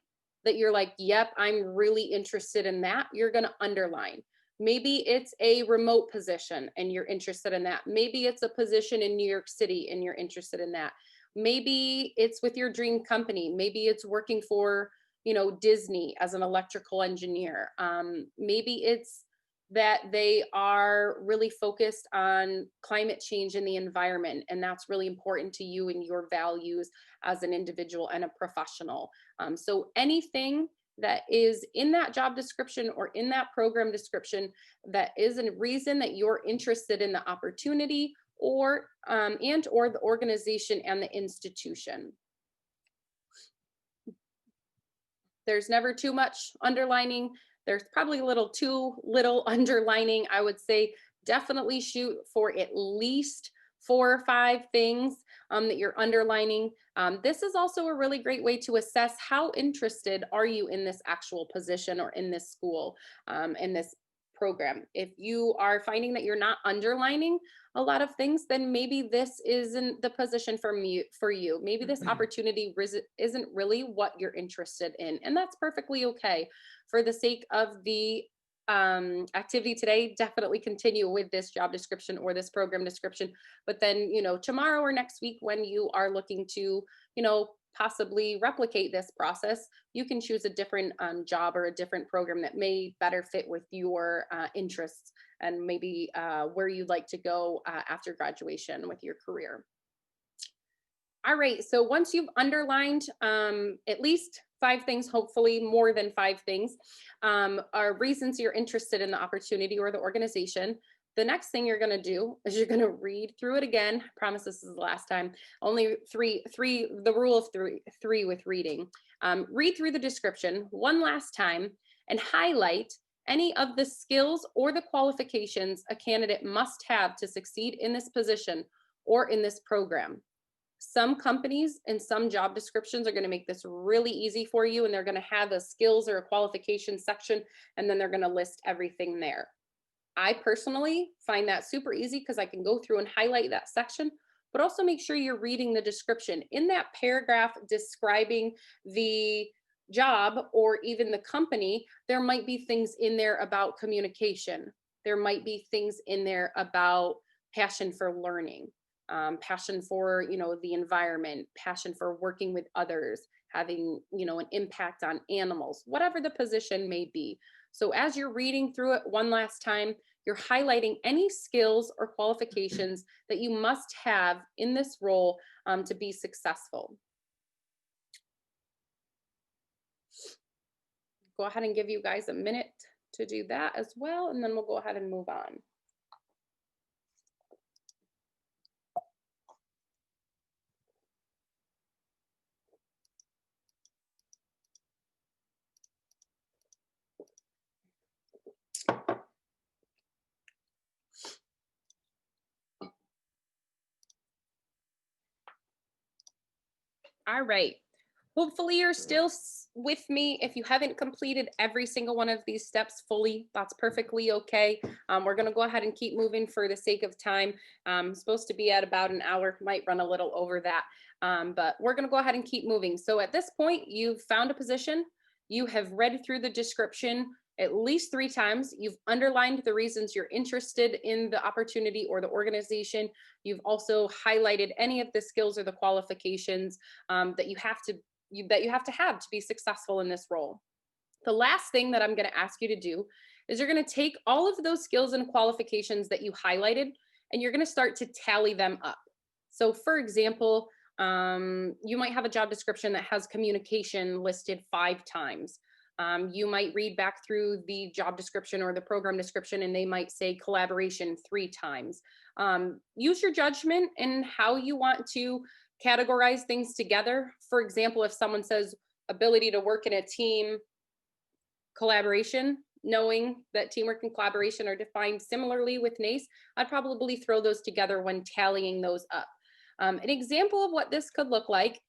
that you're like, yep, I'm really interested in that, you're gonna underline. Maybe it's a remote position and you're interested in that. Maybe it's a position in New York City and you're interested in that. Maybe it's with your dream company. Maybe it's working for, Disney as an electrical engineer. Maybe it's that they are really focused on climate change in the environment, and that's really important to you and your values as an individual and a professional. So anything that is in that job description or in that program description that is a reason that you're interested in the opportunity or and or the organization and the institution. There's never too much underlining. There's probably a little too little underlining. I would say definitely shoot for at least 4 or 5 things that you're underlining. This is also a really great way to assess how interested are you in this actual position or in this school, in this program. If you are finding that you're not underlining a lot of things, then maybe this isn't the position for you. Maybe this opportunity isn't really what you're interested in, and that's perfectly okay. For the sake of the activity today, definitely continue with this job description or this program description. But then, tomorrow or next week, when you are looking to, possibly replicate this process, you can choose a different job or a different program that may better fit with your interests and maybe where you'd like to go after graduation with your career. All right, so once you've underlined at least 5 things, hopefully more than 5 things, are reasons you're interested in the opportunity or the organization. The next thing you're gonna do is you're gonna read through it again. I promise this is the last time. Only the rule of three with reading. Read through the description one last time, and highlight any of the skills or the qualifications a candidate must have to succeed in this position or in this program. Some companies and some job descriptions are going to make this really easy for you, and they're going to have a skills or a qualifications section, and then they're going to list everything there. I personally find that super easy because I can go through and highlight that section, but also make sure you're reading the description. In that paragraph describing the job or even the company, there might be things in there about communication. There might be things in there about passion for learning, passion for, the environment, passion for working with others, having, an impact on animals, whatever the position may be. So as you're reading through it one last time, you're highlighting any skills or qualifications that you must have in this role to be successful. Go ahead and give you guys a minute to do that as well, and then we'll go ahead and move on. All right. Hopefully you're still with me. If you haven't completed every single one of these steps fully, that's perfectly okay. We're going to go ahead and keep moving for the sake of time. I'm supposed to be at about an hour, might run a little over that, but we're going to go ahead and keep moving. So at this point, you've found a position. You have read through the description at least 3 times. You've underlined the reasons you're interested in the opportunity or the organization. You've also highlighted any of the skills or the qualifications that you have to be successful in this role. The last thing that I'm going to ask you to do is you're going to take all of those skills and qualifications that you highlighted, and you're going to start to tally them up. So for example, you might have a job description that has communication listed 5 times. You might read back through the job description or the program description, and they might say collaboration 3 times. Use your judgment in how you want to categorize things together. For example, if someone says ability to work in a team, collaboration, knowing that teamwork and collaboration are defined similarly with NACE, I'd probably throw those together when tallying those up. An example of what this could look like,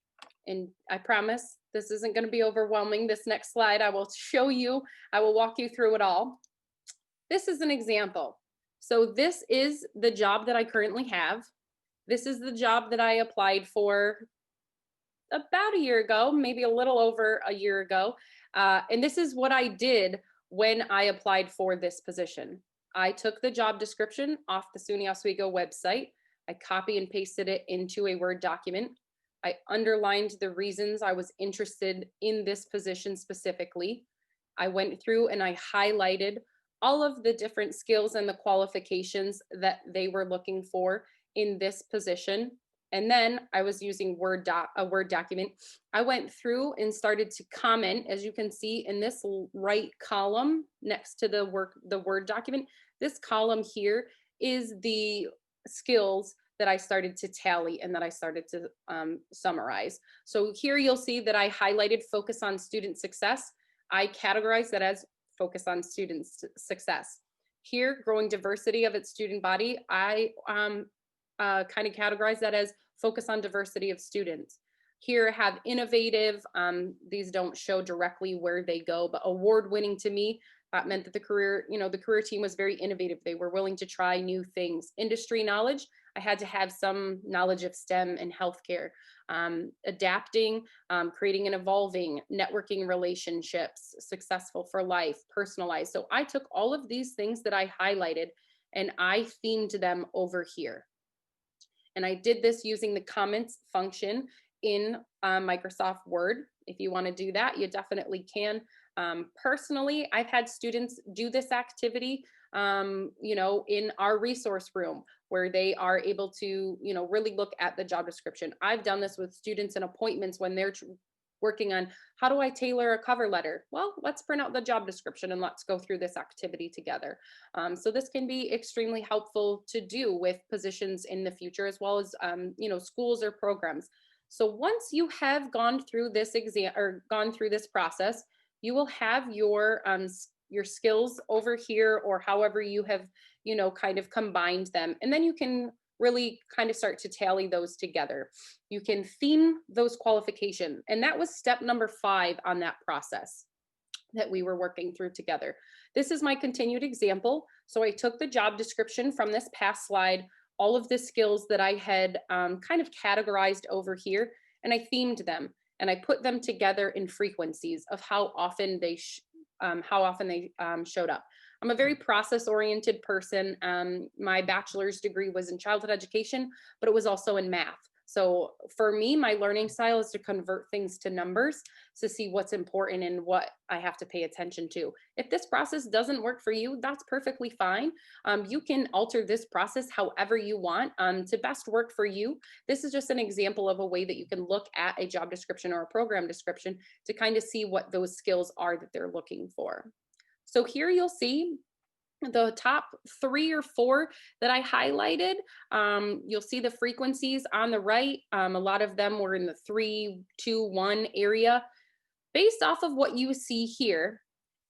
and I promise this isn't going to be overwhelming. This next slide, I will show you, I will walk you through it all. This is an example. So this is the job that I currently have. This is the job that I applied for about a year ago, maybe a little over a year ago. And this is what I did when I applied for this position. I took the job description off the SUNY Oswego website. I copy and pasted it into a Word document. I underlined the reasons I was interested in this position specifically. I went through and I highlighted all of the different skills and the qualifications that they were looking for in this position. And then I was using a Word document. I went through and started to comment, as you can see in this right column next to the Word document. This column here is the skills that I started to tally and that I started to summarize. So here you'll see that I highlighted focus on student success. I categorized that as focus on student success. Here, growing diversity of its student body, I kind of categorize that as focus on diversity of students. Here have innovative, these don't show directly where they go, but award-winning to me, that meant that the career team was very innovative. They were willing to try new things. Industry knowledge, I had to have some knowledge of STEM and healthcare. Adapting, creating and evolving, networking relationships, successful for life, personalized. So I took all of these things that I highlighted and I themed them over here. And I did this using the comments function in Microsoft Word. If you want to do that, you definitely can. Personally, I've had students do this activity, in our resource room where they are able to, really look at the job description. I've done this with students in appointments when they're working on how do I tailor a cover letter? Well, let's print out the job description and let's go through this activity together. So this can be extremely helpful to do with positions in the future, as well as, schools or programs. So once you have gone through this exam or gone through this process, you will have your skills over here, or however you have, kind of combined them. And then you can really kind of start to tally those together. You can theme those qualifications. And that was step number 5 on that process that we were working through together. This is my continued example. So I took the job description from this past slide, all of the skills that I had kind of categorized over here, and I themed them, and I put them together in frequencies of how often they showed up. I'm a very process-oriented person. My bachelor's degree was in childhood education, but it was also in math. So for me, my learning style is to convert things to numbers to see what's important and what I have to pay attention to. If this process doesn't work for you, that's perfectly fine. You can alter this process however you want to best work for you. This is just an example of a way that you can look at a job description or a program description to kind of see what those skills are that they're looking for. So here you'll see the top 3 or 4 that I highlighted. You'll see the frequencies on the right. A lot of them were in the 3, 2, 1 area. Based off of what you see here,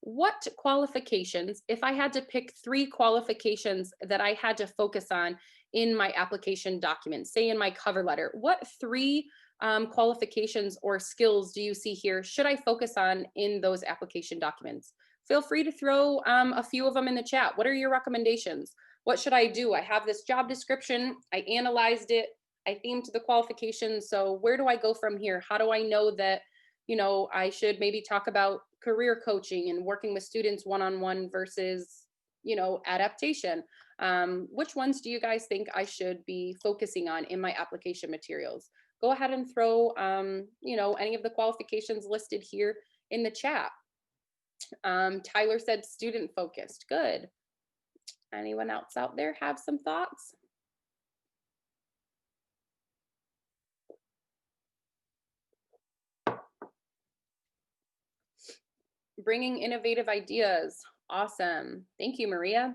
what qualifications, if I had to pick 3 qualifications that I had to focus on in my application document, say in my cover letter, what 3 qualifications or skills do you see here should I focus on in those application documents? Feel free to throw a few of them in the chat. What are your recommendations? What should I do? I have this job description. I analyzed it. I themed the qualifications. So where do I go from here? How do I know that, I should maybe talk about career coaching and working with students one-on-one versus, adaptation? Which ones do you guys think I should be focusing on in my application materials? Go ahead and throw, any of the qualifications listed here in the chat. Tyler said student focused. Good. Anyone else out there have some thoughts? Bringing innovative ideas. Awesome. Thank you, Maria.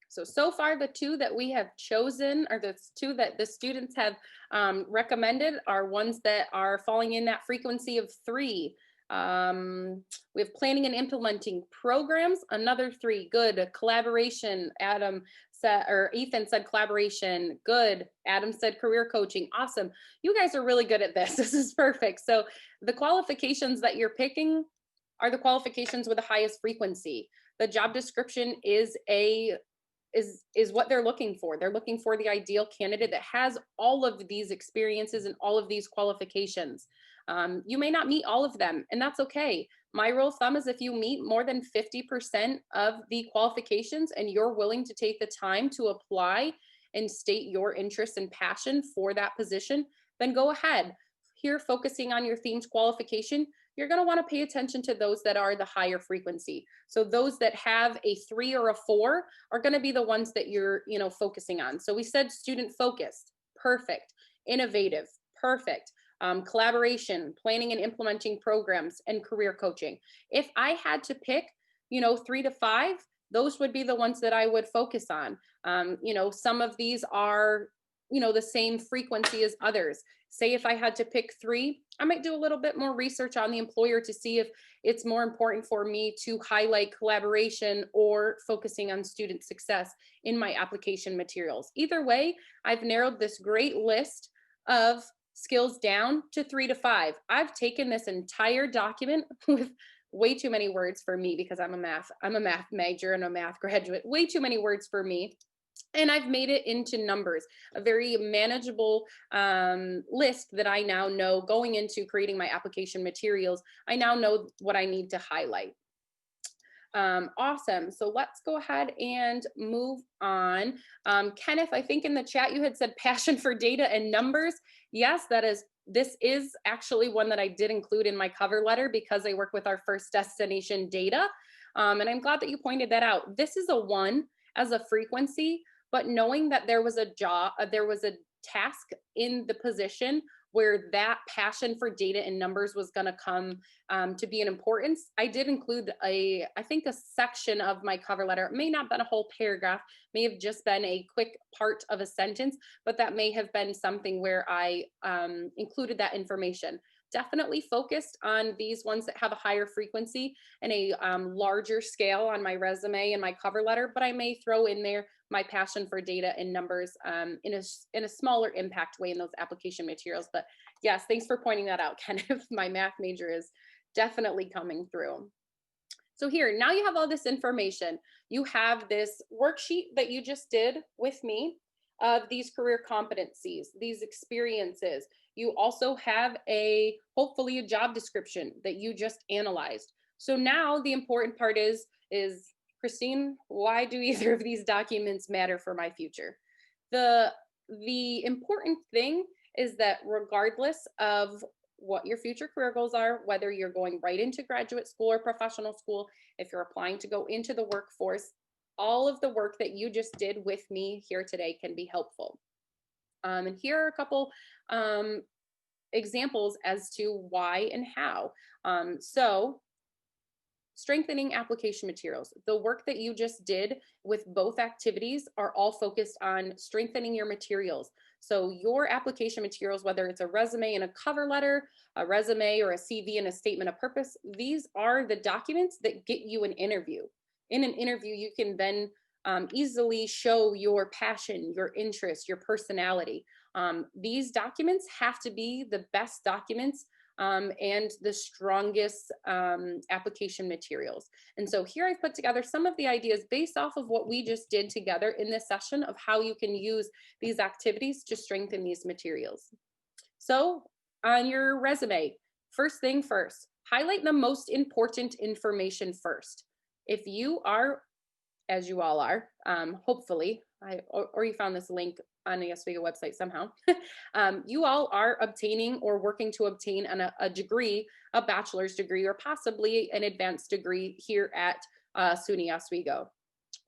So far, the 2 that we have chosen, or the 2 that the students have recommended, are ones that are falling in that frequency of 3. We have planning and implementing programs, another 3. Good. Collaboration. Ethan said collaboration. Good. Adam said career coaching. Awesome. You guys are really good at this. This is perfect. So the qualifications that you're picking are the qualifications with the highest frequency. The job description is what they're looking for. They're looking for the ideal candidate that has all of these experiences and all of these qualifications. You may not meet all of them, and that's okay. My rule of thumb is if you meet more than 50% of the qualifications and you're willing to take the time to apply and state your interest and passion for that position, then go ahead. Here, focusing on your themed qualification, you're going to want to pay attention to those that are the higher frequency. So those that have a 3 or a 4 are going to be the ones that you're, focusing on. So we said student focused, perfect. Innovative, perfect. Collaboration, planning and implementing programs, and career coaching. If I had to pick, 3 to 5, those would be the ones that I would focus on. Some of these are, the same frequency as others. Say if I had to pick 3, I might do a little bit more research on the employer to see if it's more important for me to highlight collaboration or focusing on student success in my application materials. Either way, I've narrowed this great list of skills down to 3 to 5. I've taken this entire document with way too many words for me because I'm a math major and a math graduate, way too many words for me. And I've made it into numbers, a very manageable list that I now know going into creating my application materials. I now know what I need to highlight. Awesome. So let's go ahead and move on. Kenneth, I think in the chat you had said passion for data and numbers. Yes, this is actually one that I did include in my cover letter because I work with our first destination data. And I'm glad that you pointed that out. This is a 1 as a frequency, but knowing that there was a task in the position where that passion for data and numbers was going to come to be an importance, I did include I think a section of my cover letter. It may not have been a whole paragraph, may have just been a quick part of a sentence, but that may have been something where I included that information definitely focused on these ones that have a higher frequency and a larger scale on my resume and my cover letter, but I may throw in there my passion for data and numbers in a smaller impact way in those application materials. But yes, thanks for pointing that out, Kenneth. My math major is definitely coming through. So here, now you have all this information. You have this worksheet that you just did with me of these career competencies, these experiences. You also have hopefully a job description that you just analyzed. So now the important part is Christine, why do either of these documents matter for my future? The important thing is that regardless of what your future career goals are, whether you're going right into graduate school or professional school, if you're applying to go into the workforce, all of the work that you just did with me here today can be helpful. And here are a couple examples as to why and how. So strengthening application materials. The work that you just did with both activities are all focused on strengthening your materials. So your application materials, whether it's a resume and a cover letter, a resume or a CV and a statement of purpose, these are the documents that get you an interview. In an interview, you can then easily show your passion, your interest, your personality. These documents have to be the best documents and the strongest application materials. And so here I've put together some of the ideas based off of what we just did together in this session of how you can use these activities to strengthen these materials. So on your resume, first thing first, highlight the most important information first. If you are, as you all are, hopefully, or you found this link on the Oswego website somehow, you all are obtaining or working to obtain a degree, a bachelor's degree, or possibly an advanced degree here at SUNY Oswego.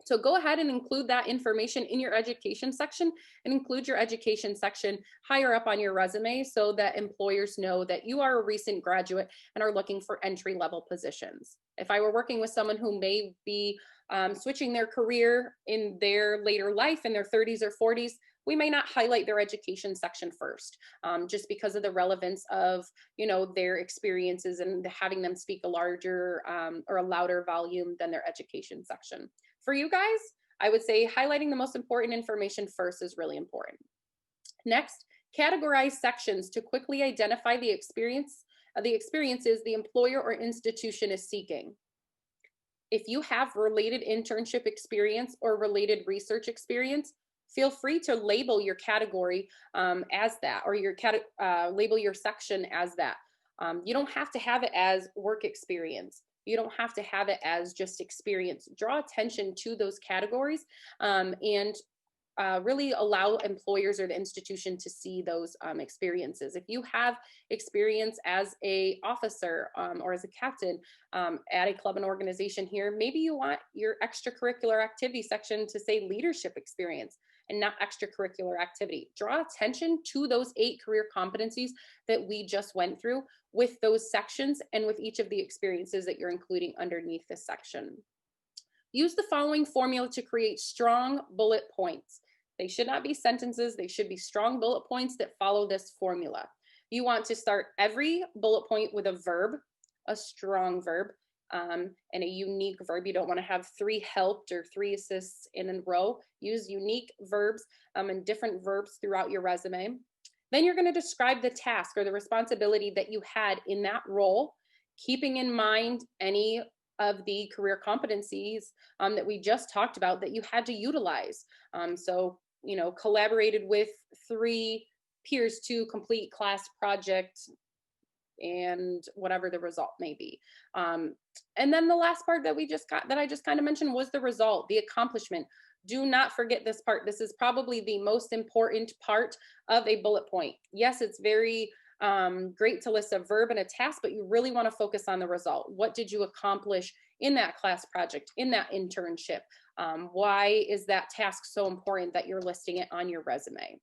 So go ahead and include that information in your education section and include your education section higher up on your resume so that employers know that you are a recent graduate and are looking for entry-level positions. If I were working with someone who may be switching their career in their later life, in their 30s or 40s, we may not highlight their education section first, just because of the relevance of, their experiences and having them speak a larger or a louder volume than their education section. For you guys, I would say highlighting the most important information first is really important. Next, categorize sections to quickly identify the experiences the employer or institution is seeking. If you have related internship experience or related research experience, feel free to label your category as that, or label your section as that. You don't have to have it as work experience. You don't have to have it as just experience. Draw attention to those categories and really allow employers or the institution to see those experiences. If you have experience as an officer or as a captain at a club and organization here, maybe you want your extracurricular activity section to say leadership experience and not extracurricular activity. Draw attention to those 8 career competencies that we just went through with those sections and with each of the experiences that you're including underneath this section. Use the following formula to create strong bullet points. They should not be sentences. They should be strong bullet points that follow this formula. You want to start every bullet point with a verb, a strong verb, and a unique verb. You don't want to have 3 helped or 3 assists in a row. Use unique verbs and different verbs throughout your resume. Then you're going to describe the task or the responsibility that you had in that role, keeping in mind any of the career competencies that we just talked about that you had to utilize. So, collaborated with 3 peers to complete class project and whatever the result may be. And then the last part that I just kind of mentioned was the result, the accomplishment. Do not forget this part. This is probably the most important part of a bullet point. Yes, it's very great to list a verb and a task, but you really want to focus on the result. What did you accomplish in that class project, in that internship? Why is that task so important that you're listing it on your resume?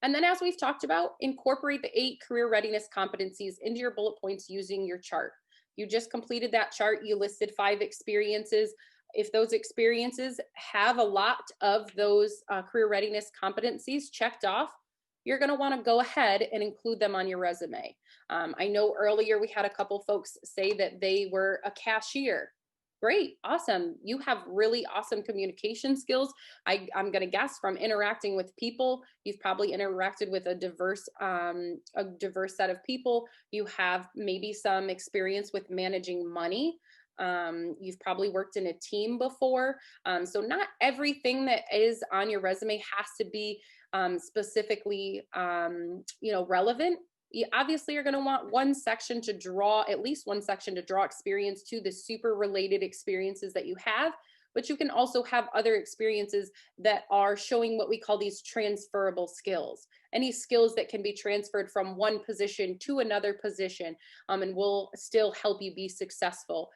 And then, as we've talked about, incorporate the 8 career readiness competencies into your bullet points using your chart. You just completed that chart. You listed 5 experiences. If those experiences have a lot of those career readiness competencies checked off, you're going to want to go ahead and include them on your resume. I know earlier we had a couple folks say that they were a cashier. Great, awesome. You have really awesome communication skills. I'm going to guess from interacting with people, you've probably interacted with a diverse set of people. You have maybe some experience with managing money. You've probably worked in a team before. So not everything that is on your resume has to be specifically, relevant. You obviously are going to want at least one section to draw experience to the super related experiences that you have, but you can also have other experiences that are showing what we call these transferable skills. Any skills that can be transferred from one position to another position, and will still help you be successful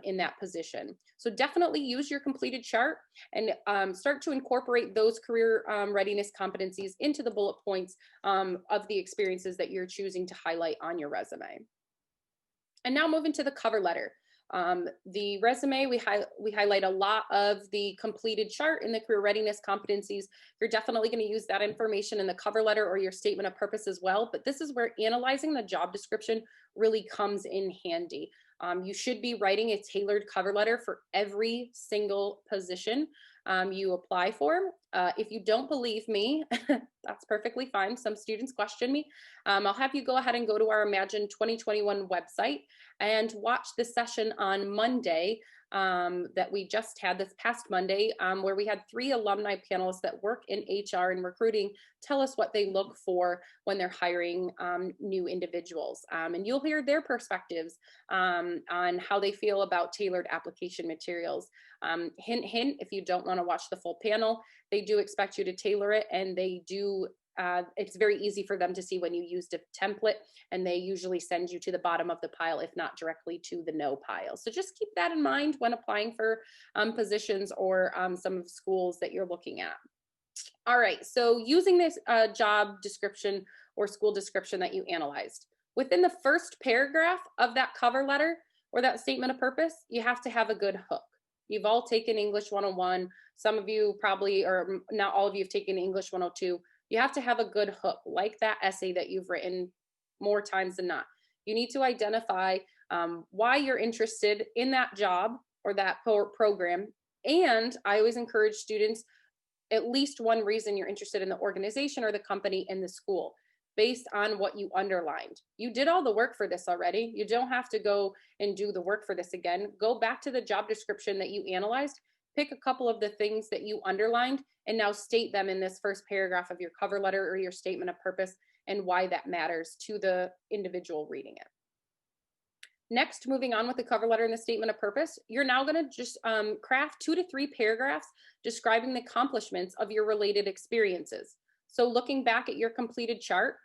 in that position. So definitely use your completed chart and start to incorporate those career readiness competencies into the bullet points of the experiences that you're choosing to highlight on your resume. And now moving to the cover letter. The resume, we highlight a lot of the completed chart in the career readiness competencies. You're definitely going to use that information in the cover letter or your statement of purpose as well, but this is where analyzing the job description really comes in handy. You should be writing a tailored cover letter for every single position you apply for. If you don't believe me, that's perfectly fine. Some students question me. I'll have you go ahead and go to our Imagine 2021 website and watch the session on Monday that we just had this past Monday, where we had 3 alumni panelists that work in HR and recruiting tell us what they look for when they're hiring new individuals. And you'll hear their perspectives on how they feel about tailored application materials. Hint, hint, if you don't want to watch the full panel, they do expect you to tailor it, and they do it's very easy for them to see when you used a template, and they usually send you to the bottom of the pile, if not directly to the no pile. So just keep that in mind when applying for positions or some of the schools that you're looking at. All right, so using this job description or school description that you analyzed, within the first paragraph of that cover letter or that statement of purpose, you have to have a good hook. You've all taken English 101. Some of you probably, or not all of you have taken English 102. You have to have a good hook, like that essay that you've written more times than not. You need to identify why you're interested in that job or that program. And I always encourage students, at least one reason you're interested in the organization or the company and the school, based on what you underlined. You did all the work for this already. You don't have to go and do the work for this again. Go back to the job description that you analyzed, pick a couple of the things that you underlined, and now state them in this first paragraph of your cover letter or your statement of purpose and why that matters to the individual reading it. Next, moving on with the cover letter and the statement of purpose, you're now going to just craft 2 to 3 paragraphs describing the accomplishments of your related experiences. So looking back at your completed chart,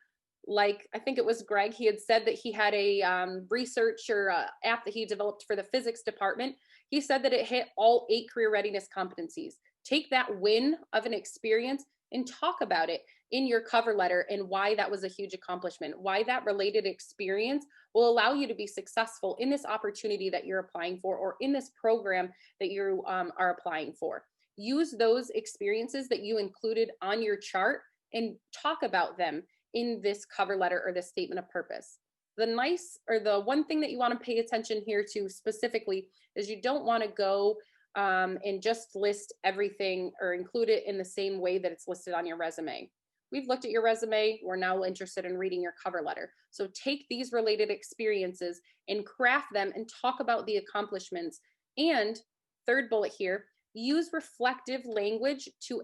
like I think it was Greg, he had said that he had a research or app that he developed for the physics department. He said that it hit all 8 career readiness competencies. Take that win of an experience and talk about it in your cover letter and why that was a huge accomplishment, why that related experience will allow you to be successful in this opportunity that you're applying for or in this program that you are applying for. Use those experiences that you included on your chart and talk about them in this cover letter or this statement of purpose. The one thing that you want to pay attention here to specifically is you don't want to go and just list everything or include it in the same way that it's listed on your resume. We've looked at your resume. We're now interested in reading your cover letter. So take these related experiences and craft them and talk about the accomplishments. And third bullet here, use reflective language to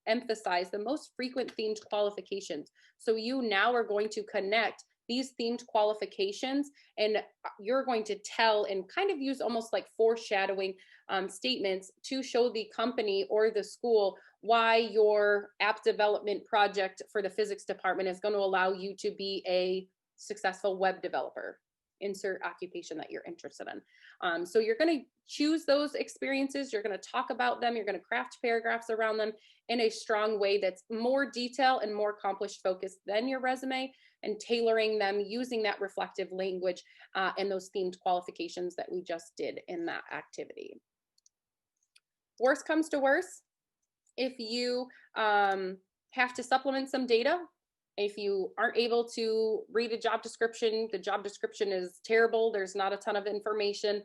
emphasize the most frequent themed qualifications. So you now are going to connect these themed qualifications, and you're going to tell and kind of use almost like foreshadowing statements to show the company or the school why your app development project for the physics department is going to allow you to be a successful web developer. Insert occupation that you're interested in. So you're going to choose those experiences, you're going to talk about them, you're going to craft paragraphs around them in a strong way that's more detail and more accomplished focused than your resume, and tailoring them using that reflective language and those themed qualifications that we just did in that activity. Worst comes to worst, if you have to supplement some data, If you aren't able to read a job description, the job description is terrible, there's not a ton of information,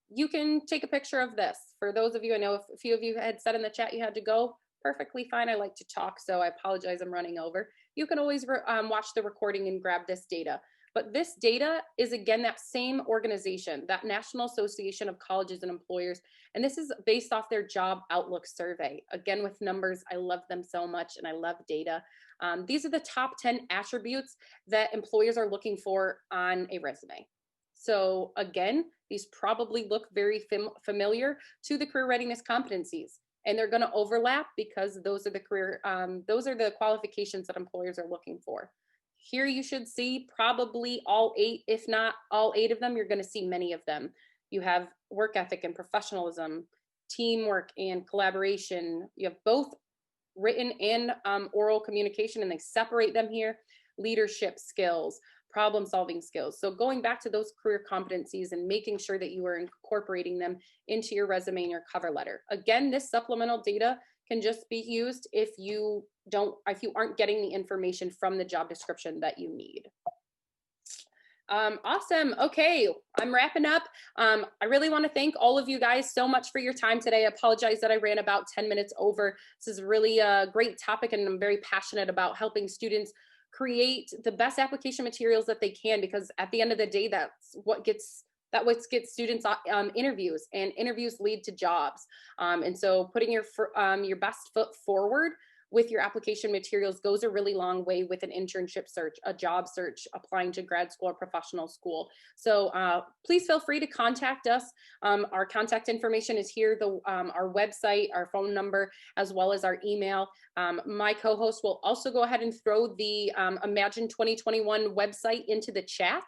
you can take a picture of this. For those of you, I know a few of you had said in the chat you had to go, perfectly fine. I like to talk, so I apologize, I'm running over. You can always watch the recording and grab this data. But this data is, again, that same organization, that National Association of Colleges and Employers, and this is based off their Job Outlook survey. Again, with numbers, I love them so much, and I love data. These are the top 10 attributes that employers are looking for on a resume. So again, these probably look very familiar to the career readiness competencies, and they're going to overlap because those are the qualifications that employers are looking for. Here you should see probably all 8, if not all 8 of them. You're going to see many of them. You have work ethic and professionalism, teamwork and collaboration. You have both written and oral communication, and they separate them here. Leadership skills, problem solving skills. So going back to those career competencies and making sure that you are incorporating them into your resume and your cover letter. Again, this supplemental data can just be used if you aren't getting the information from the job description that you need. Awesome. Okay, I'm wrapping up. I really want to thank all of you guys so much for your time today. I apologize that I ran about 10 minutes over. This is really a great topic, and I'm very passionate about helping students create the best application materials that they can, because at the end of the day, that's what gets students interviews, and interviews lead to jobs. And so putting your best foot forward with your application materials goes a really long way with an internship search, a job search, applying to grad school or professional school. So please feel free to contact us. Our contact information is here, our website, our phone number, as well as our email. My co-host will also go ahead and throw the Imagine 2021 website into the chat.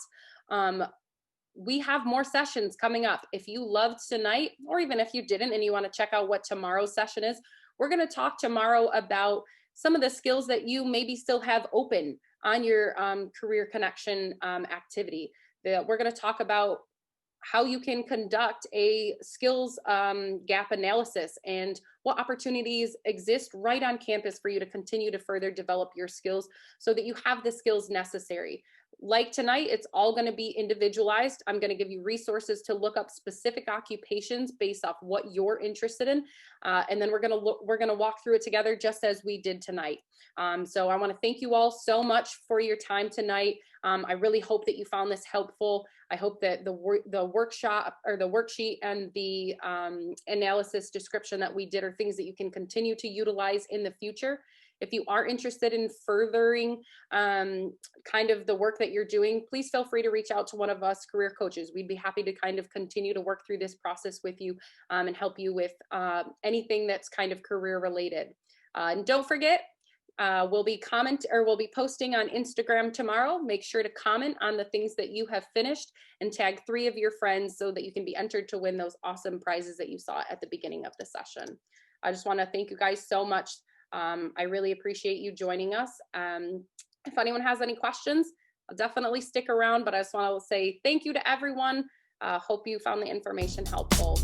We have more sessions coming up. If you loved tonight, or even if you didn't and you want to check out what tomorrow's session is, we're going to talk tomorrow about some of the skills that you maybe still have open on your career connection activity. We're going to talk about how you can conduct a skills gap analysis and what opportunities exist right on campus for you to continue to further develop your skills so that you have the skills necessary. Like tonight, it's all going to be individualized. I'm going to give you resources to look up specific occupations based off what you're interested in, and then we're going to walk through it together just as we did tonight. So I want to thank you all so much for your time tonight. I really hope that you found this helpful. I hope that the workshop or the worksheet and the analysis description that we did are things that you can continue to utilize in the future. If you are interested in furthering kind of the work that you're doing, please feel free to reach out to one of us career coaches. We'd be happy to kind of continue to work through this process with you and help you with anything that's kind of career related. And don't forget, we'll be posting on Instagram tomorrow. Make sure to comment on the things that you have finished and tag 3 of your friends so that you can be entered to win those awesome prizes that you saw at the beginning of the session. I just want to thank you guys so much. I really appreciate you joining us. If anyone has any questions, I'll definitely stick around, but I just want to say thank you to everyone. Hope you found the information helpful.